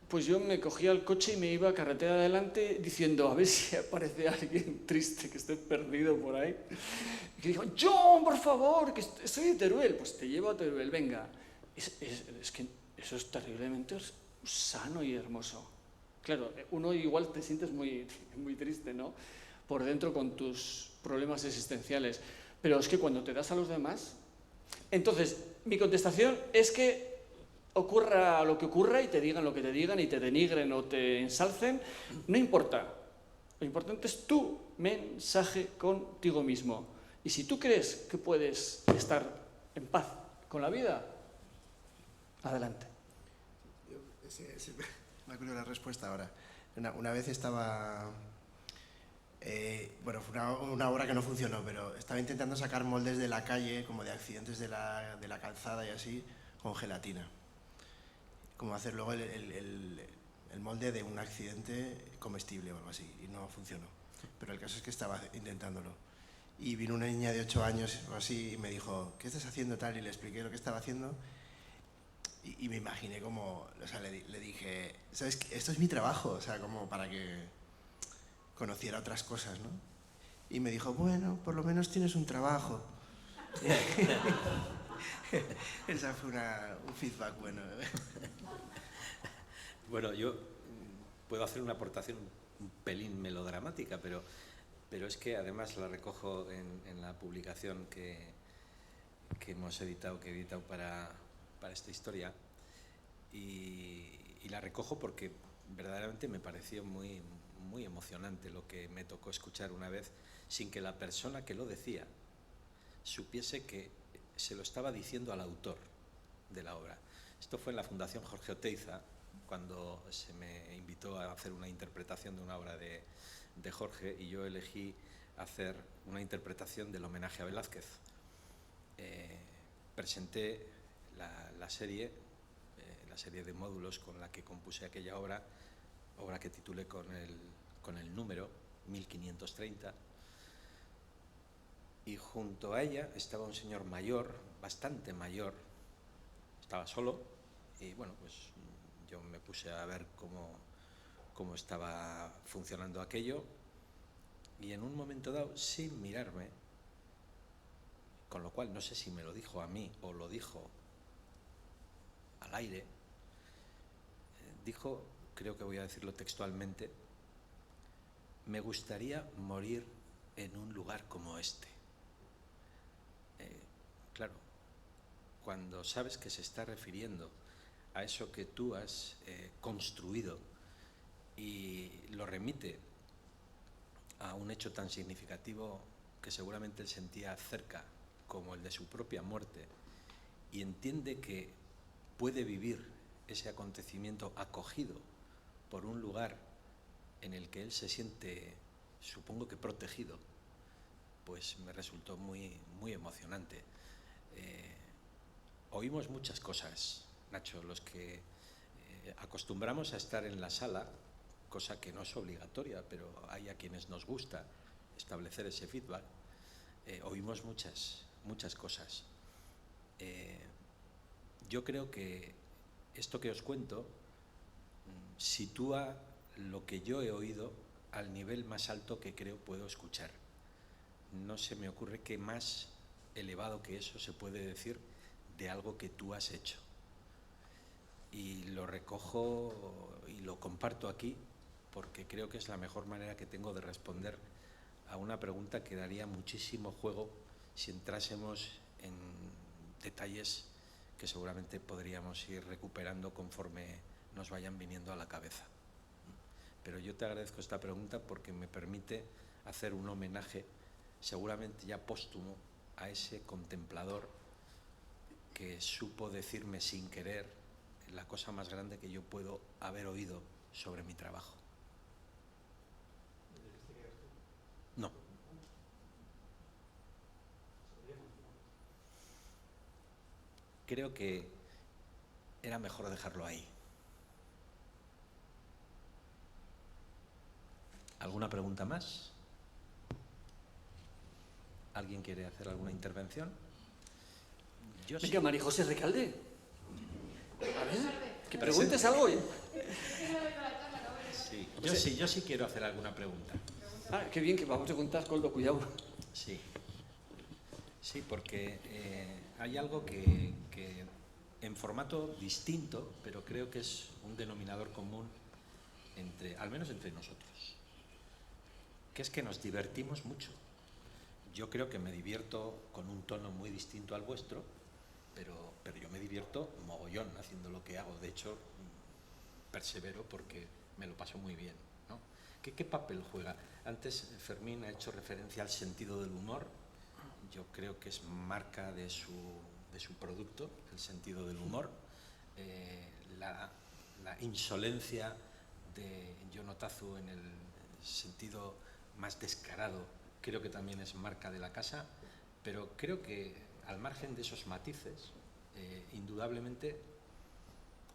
Pues yo me cogía el coche y me iba a carretera adelante diciendo, a ver si aparece alguien triste que esté perdido por ahí. Y que dijo, John, por favor, que estoy de Teruel. Pues te llevo a Teruel, venga. Es que eso es terriblemente sano y hermoso. Claro, uno igual te sientes muy, muy triste, ¿no? Por dentro con tus problemas existenciales. Pero es que cuando te das a los demás... Entonces, mi contestación es que ocurra lo que ocurra y te digan lo que te digan y te denigren o te ensalcen, no importa. Lo importante es tu mensaje contigo mismo. Y si tú crees que puedes estar en paz con la vida, adelante. Me acuerdo de la respuesta ahora. Una vez estaba... bueno, fue una obra que no funcionó, pero estaba intentando sacar moldes de la calle, como de accidentes de la calzada y así, con gelatina. Como hacer luego el molde de un accidente comestible o algo así, y no funcionó. Pero el caso es que estaba intentándolo. Y vino una niña de 8 años o así y me dijo, ¿qué estás haciendo tal? Y le expliqué lo que estaba haciendo y me imaginé como, o sea, le dije, ¿sabes qué? Esto es mi trabajo, o sea, como para que conociera otras cosas, ¿no? Y me dijo, bueno, por lo menos tienes un trabajo. Esa fue un feedback bueno. Bueno, yo puedo hacer una aportación un pelín melodramática, pero es que además la recojo en la publicación que hemos editado, que he editado para esta historia, y la recojo porque verdaderamente me pareció muy, muy emocionante lo que me tocó escuchar una vez, sin que la persona que lo decía supiese que se lo estaba diciendo al autor de la obra. Esto fue en la Fundación Jorge Oteiza, cuando se me invitó a hacer una interpretación de una obra de Jorge, y yo elegí hacer una interpretación del homenaje a Velázquez. Presenté la serie de módulos con la que compuse aquella obra que titulé con el número 1530, y junto a ella estaba un señor mayor, bastante mayor, estaba solo, y bueno, pues yo me puse a ver cómo estaba funcionando aquello, y en un momento dado, sin mirarme, con lo cual no sé si me lo dijo a mí o lo dijo al aire, dijo, creo que voy a decirlo textualmente, me gustaría morir en un lugar como este. Claro, cuando sabes que se está refiriendo a eso que tú has construido y lo remite a un hecho tan significativo que seguramente él sentía cerca como el de su propia muerte, y entiende que puede vivir ese acontecimiento acogido por un lugar en el que él se siente, supongo que protegido, pues me resultó muy, muy emocionante. Oímos muchas cosas, Nacho, los que acostumbramos a estar en la sala, cosa que no es obligatoria, pero hay a quienes nos gusta establecer ese feedback. Oímos muchas cosas. Yo creo que esto que os cuento sitúa lo que yo he oído al nivel más alto que creo puedo escuchar. No se me ocurre qué más elevado que eso se puede decir de algo que tú has hecho. Y lo recojo y lo comparto aquí porque creo que es la mejor manera que tengo de responder a una pregunta que daría muchísimo juego si entrásemos en detalles que seguramente podríamos ir recuperando conforme nos vayan viniendo a la cabeza. Pero yo te agradezco esta pregunta porque me permite hacer un homenaje, seguramente ya póstumo, a ese contemplador que supo decirme sin querer la cosa más grande que yo puedo haber oído sobre mi trabajo. No. Creo que era mejor dejarlo ahí. ¿Alguna pregunta más? ¿Alguien quiere hacer alguna intervención? Yo Venga, sí. María José Recalde. A ver, que preguntes algo. Sí. Yo sí quiero hacer alguna pregunta. Ah, qué bien que vamos a contar con lo cuidado. Sí. Sí, porque hay algo que en formato distinto, pero creo que es un denominador común, al menos entre nosotros, que es que nos divertimos mucho. Yo creo que me divierto con un tono muy distinto al vuestro, pero yo me divierto mogollón haciendo lo que hago. De hecho, persevero porque me lo paso muy bien, ¿no? ¿Qué papel juega? Antes Fermín ha hecho referencia al sentido del humor. Yo creo que es marca de su producto, el sentido del humor. La insolencia de Jon Otazu en el sentido más descarado creo que también es marca de la casa, pero creo que al margen de esos matices, indudablemente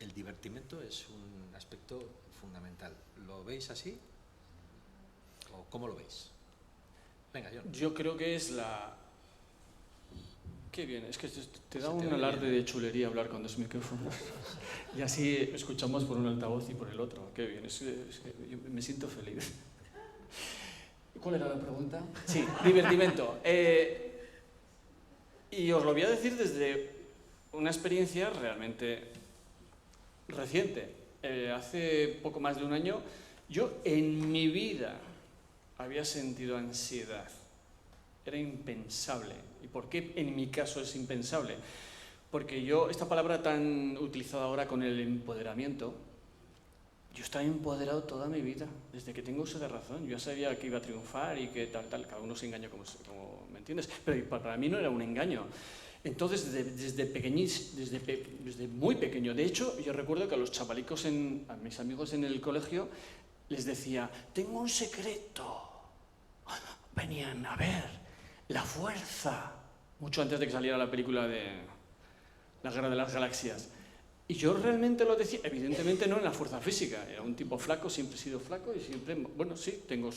el divertimento es un aspecto fundamental. ¿Lo veis así? ¿O cómo lo veis? Venga, Jon. Yo creo que es la... Qué bien, es que te da Se te un oye alarde bien. de chulería hablar con dos micrófonos. Y así escuchamos por un altavoz y por el otro. Qué bien, es que yo me siento feliz. ¿Cuál era la pregunta? Sí, divertimento. Y os lo voy a decir desde una experiencia realmente reciente. Hace poco más de un año, yo en mi vida había sentido ansiedad. Era impensable. ¿Y por qué en mi caso es impensable? Porque yo, esta palabra tan utilizada ahora con el empoderamiento, yo estaba empoderado toda mi vida, desde que tengo uso de razón. Yo ya sabía que iba a triunfar y que tal, cada uno se engaña como ¿me entiendes? Pero para mí no era un engaño. Entonces, desde muy pequeño, de hecho, yo recuerdo que a los chavalicos, a mis amigos en el colegio, les decía, tengo un secreto. Venían a ver, la fuerza, mucho antes de que saliera la película de La Guerra de las Galaxias. Y yo realmente lo decía, evidentemente no en la fuerza física, era un tipo flaco, siempre he sido flaco y siempre, bueno, sí, tengo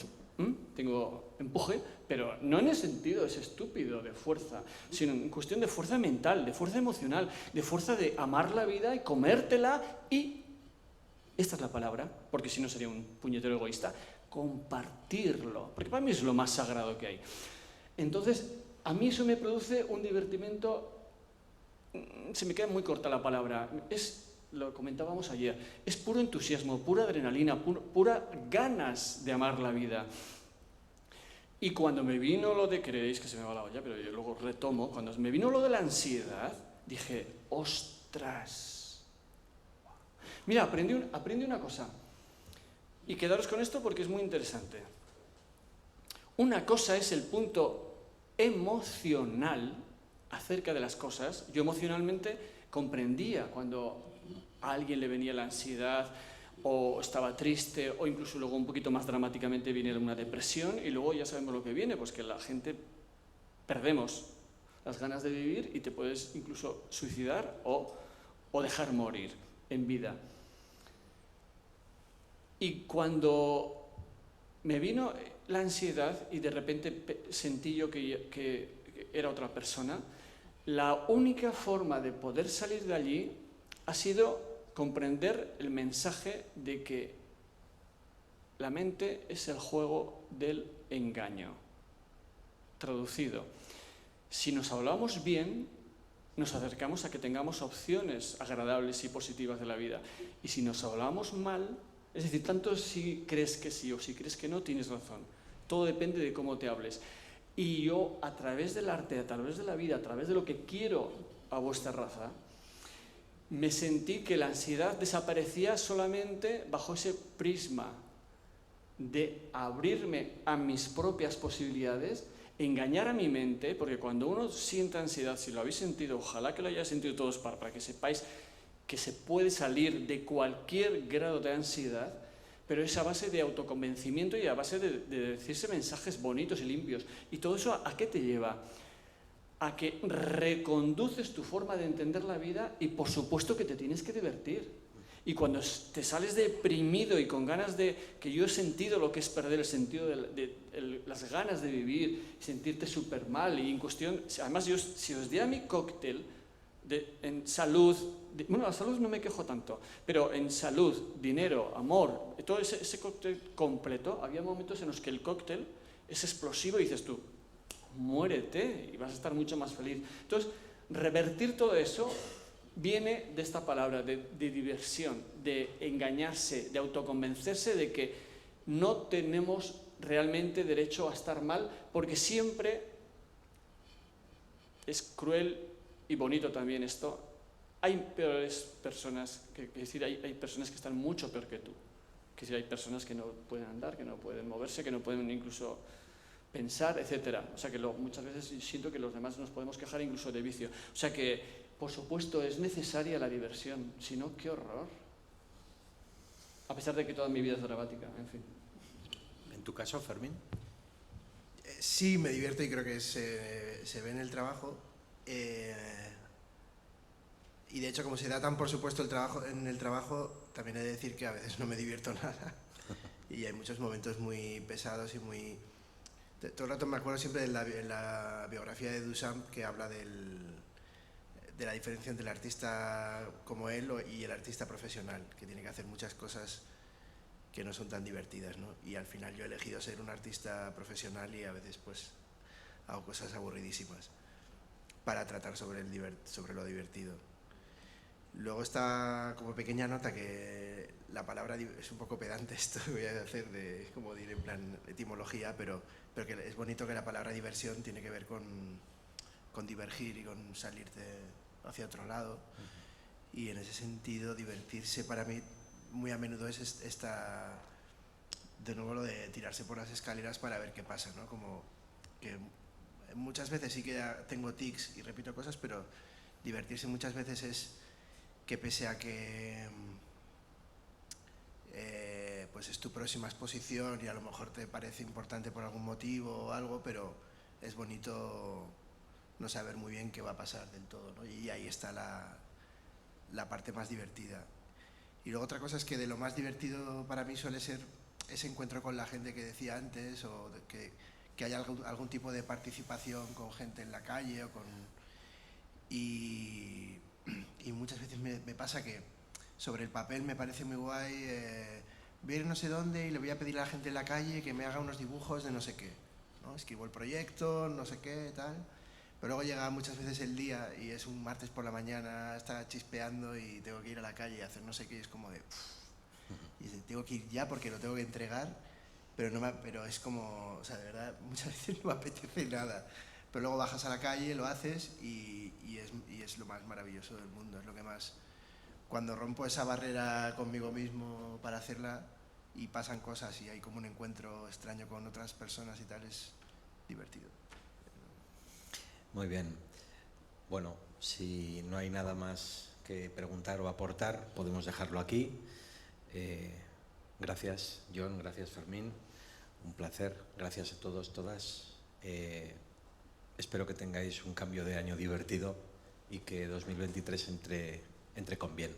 empuje, pero no en el sentido ese estúpido de fuerza, sino en cuestión de fuerza mental, de fuerza emocional, de fuerza de amar la vida y comértela y, esta es la palabra, porque si no sería un puñetero egoísta, compartirlo, porque para mí es lo más sagrado que hay. Entonces, a mí eso me produce un divertimento. Se me queda muy corta la palabra, lo comentábamos ayer, es puro entusiasmo, pura adrenalina, pura ganas de amar la vida. Y cuando me vino lo de, creéis que se me va la olla, pero yo luego retomo, cuando me vino lo de la ansiedad, dije, ostras. Mira, aprendí una cosa, y quedaros con esto porque es muy interesante. Una cosa es el punto emocional acerca de las cosas. Yo emocionalmente comprendía cuando a alguien le venía la ansiedad o estaba triste o incluso luego un poquito más dramáticamente viene una depresión y luego ya sabemos lo que viene, pues que la gente perdemos las ganas de vivir y te puedes incluso suicidar o dejar morir en vida. Y cuando me vino la ansiedad y de repente sentí yo que era otra persona, la única forma de poder salir de allí ha sido comprender el mensaje de que La mente es el juego del engaño. Traducido, si nos hablamos bien, nos acercamos a que tengamos opciones agradables y positivas de la vida. Y si nos hablamos mal, es decir, tanto si crees que sí o si crees que no, tienes razón. Todo depende de cómo te hables. Y yo, a través del arte, a través de la vida, a través de lo que quiero a vuestra raza, me sentí que la ansiedad desaparecía solamente bajo ese prisma de abrirme a mis propias posibilidades, engañar a mi mente, porque cuando uno siente ansiedad, si lo habéis sentido, ojalá que lo hayáis sentido todos para que sepáis que se puede salir de cualquier grado de ansiedad, pero es a base de autoconvencimiento y a base de decirse mensajes bonitos y limpios. ¿Y todo eso a qué te lleva? A que reconduces tu forma de entender la vida y por supuesto que te tienes que divertir. Y cuando te sales deprimido y con ganas de... que yo he sentido lo que es perder el sentido las ganas de vivir, sentirte súper mal y en cuestión... Además, yo si os diera mi cóctel en salud... bueno, la salud no me quejo tanto, pero en salud, dinero, amor, todo ese cóctel completo, había momentos en los que el cóctel es explosivo y dices tú, muérete y vas a estar mucho más feliz. Entonces, revertir todo eso viene de esta palabra, de diversión, de engañarse, de autoconvencerse de que no tenemos realmente derecho a estar mal, porque siempre es cruel y bonito también esto. Hay peores personas, es decir, hay personas que están mucho peor que tú. Es decir, hay personas que no pueden andar, que no pueden moverse, que no pueden incluso pensar, etc. O sea que muchas veces siento que los demás nos podemos quejar incluso de vicio. O sea que, por supuesto, es necesaria la diversión, si no, qué horror. A pesar de que toda mi vida es dramática, en fin. ¿En tu caso, Fermín? Sí, me divierto y creo que se ve en el trabajo. Y de hecho, como se da tan por supuesto en el trabajo, también he de decir que a veces no me divierto nada. Y hay muchos momentos muy pesados y muy... Todo el rato me acuerdo siempre de la biografía de Duchamp, que habla de la diferencia entre el artista como él y el artista profesional, que tiene que hacer muchas cosas que no son tan divertidas, ¿no? Y al final yo he elegido ser un artista profesional y a veces pues hago cosas aburridísimas para tratar sobre lo divertido. Luego está como pequeña nota que la palabra es un poco pedante, esto que voy a hacer de, como diré, en plan etimología, pero que es bonito que la palabra diversión tiene que ver con divergir y con salirte hacia otro lado. Y en ese sentido, divertirse para mí muy a menudo es de nuevo lo de tirarse por las escaleras para ver qué pasa, ¿no? Como que muchas veces sí que tengo tics y repito cosas, pero divertirse muchas veces es que pese a que pues es tu próxima exposición y a lo mejor te parece importante por algún motivo o algo, pero es bonito no saber muy bien qué va a pasar del todo, ¿no? Y ahí está la parte más divertida. Y luego otra cosa es que de lo más divertido para mí suele ser ese encuentro con la gente que decía antes, o que haya algún tipo de participación con gente en la calle y muchas veces me pasa que sobre el papel me parece muy guay voy a ir no sé dónde y le voy a pedir a la gente en la calle que me haga unos dibujos de no sé qué, ¿no? Escribo el proyecto, no sé qué, tal, pero luego llega muchas veces el día y es un martes por la mañana, está chispeando y tengo que ir a la calle y hacer no sé qué, y es como de y tengo que ir ya porque lo tengo que entregar, pero es como, o sea, de verdad, muchas veces no me apetece nada. Pero luego bajas a la calle, lo haces y es lo más maravilloso del mundo, es lo que más... Cuando rompo esa barrera conmigo mismo para hacerla y pasan cosas y hay como un encuentro extraño con otras personas y tal, es divertido. Muy bien. Bueno, si no hay nada más que preguntar o aportar, podemos dejarlo aquí. Gracias, Jon, gracias, Fermín. Un placer. Gracias a todos, todas. Espero que tengáis un cambio de año divertido y que 2023 entre con bien.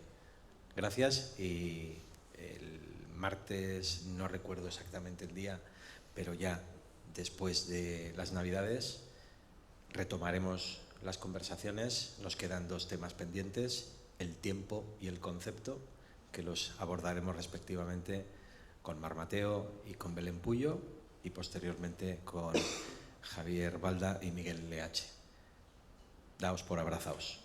Gracias y el martes, no recuerdo exactamente el día, pero ya después de las Navidades retomaremos las conversaciones. Nos quedan 2 temas pendientes, el tiempo y el concepto, que los abordaremos respectivamente con con Mar Mateo y con Belén Puyo, y posteriormente con Javier Balda y Miguel LH. Daos por abrazaos.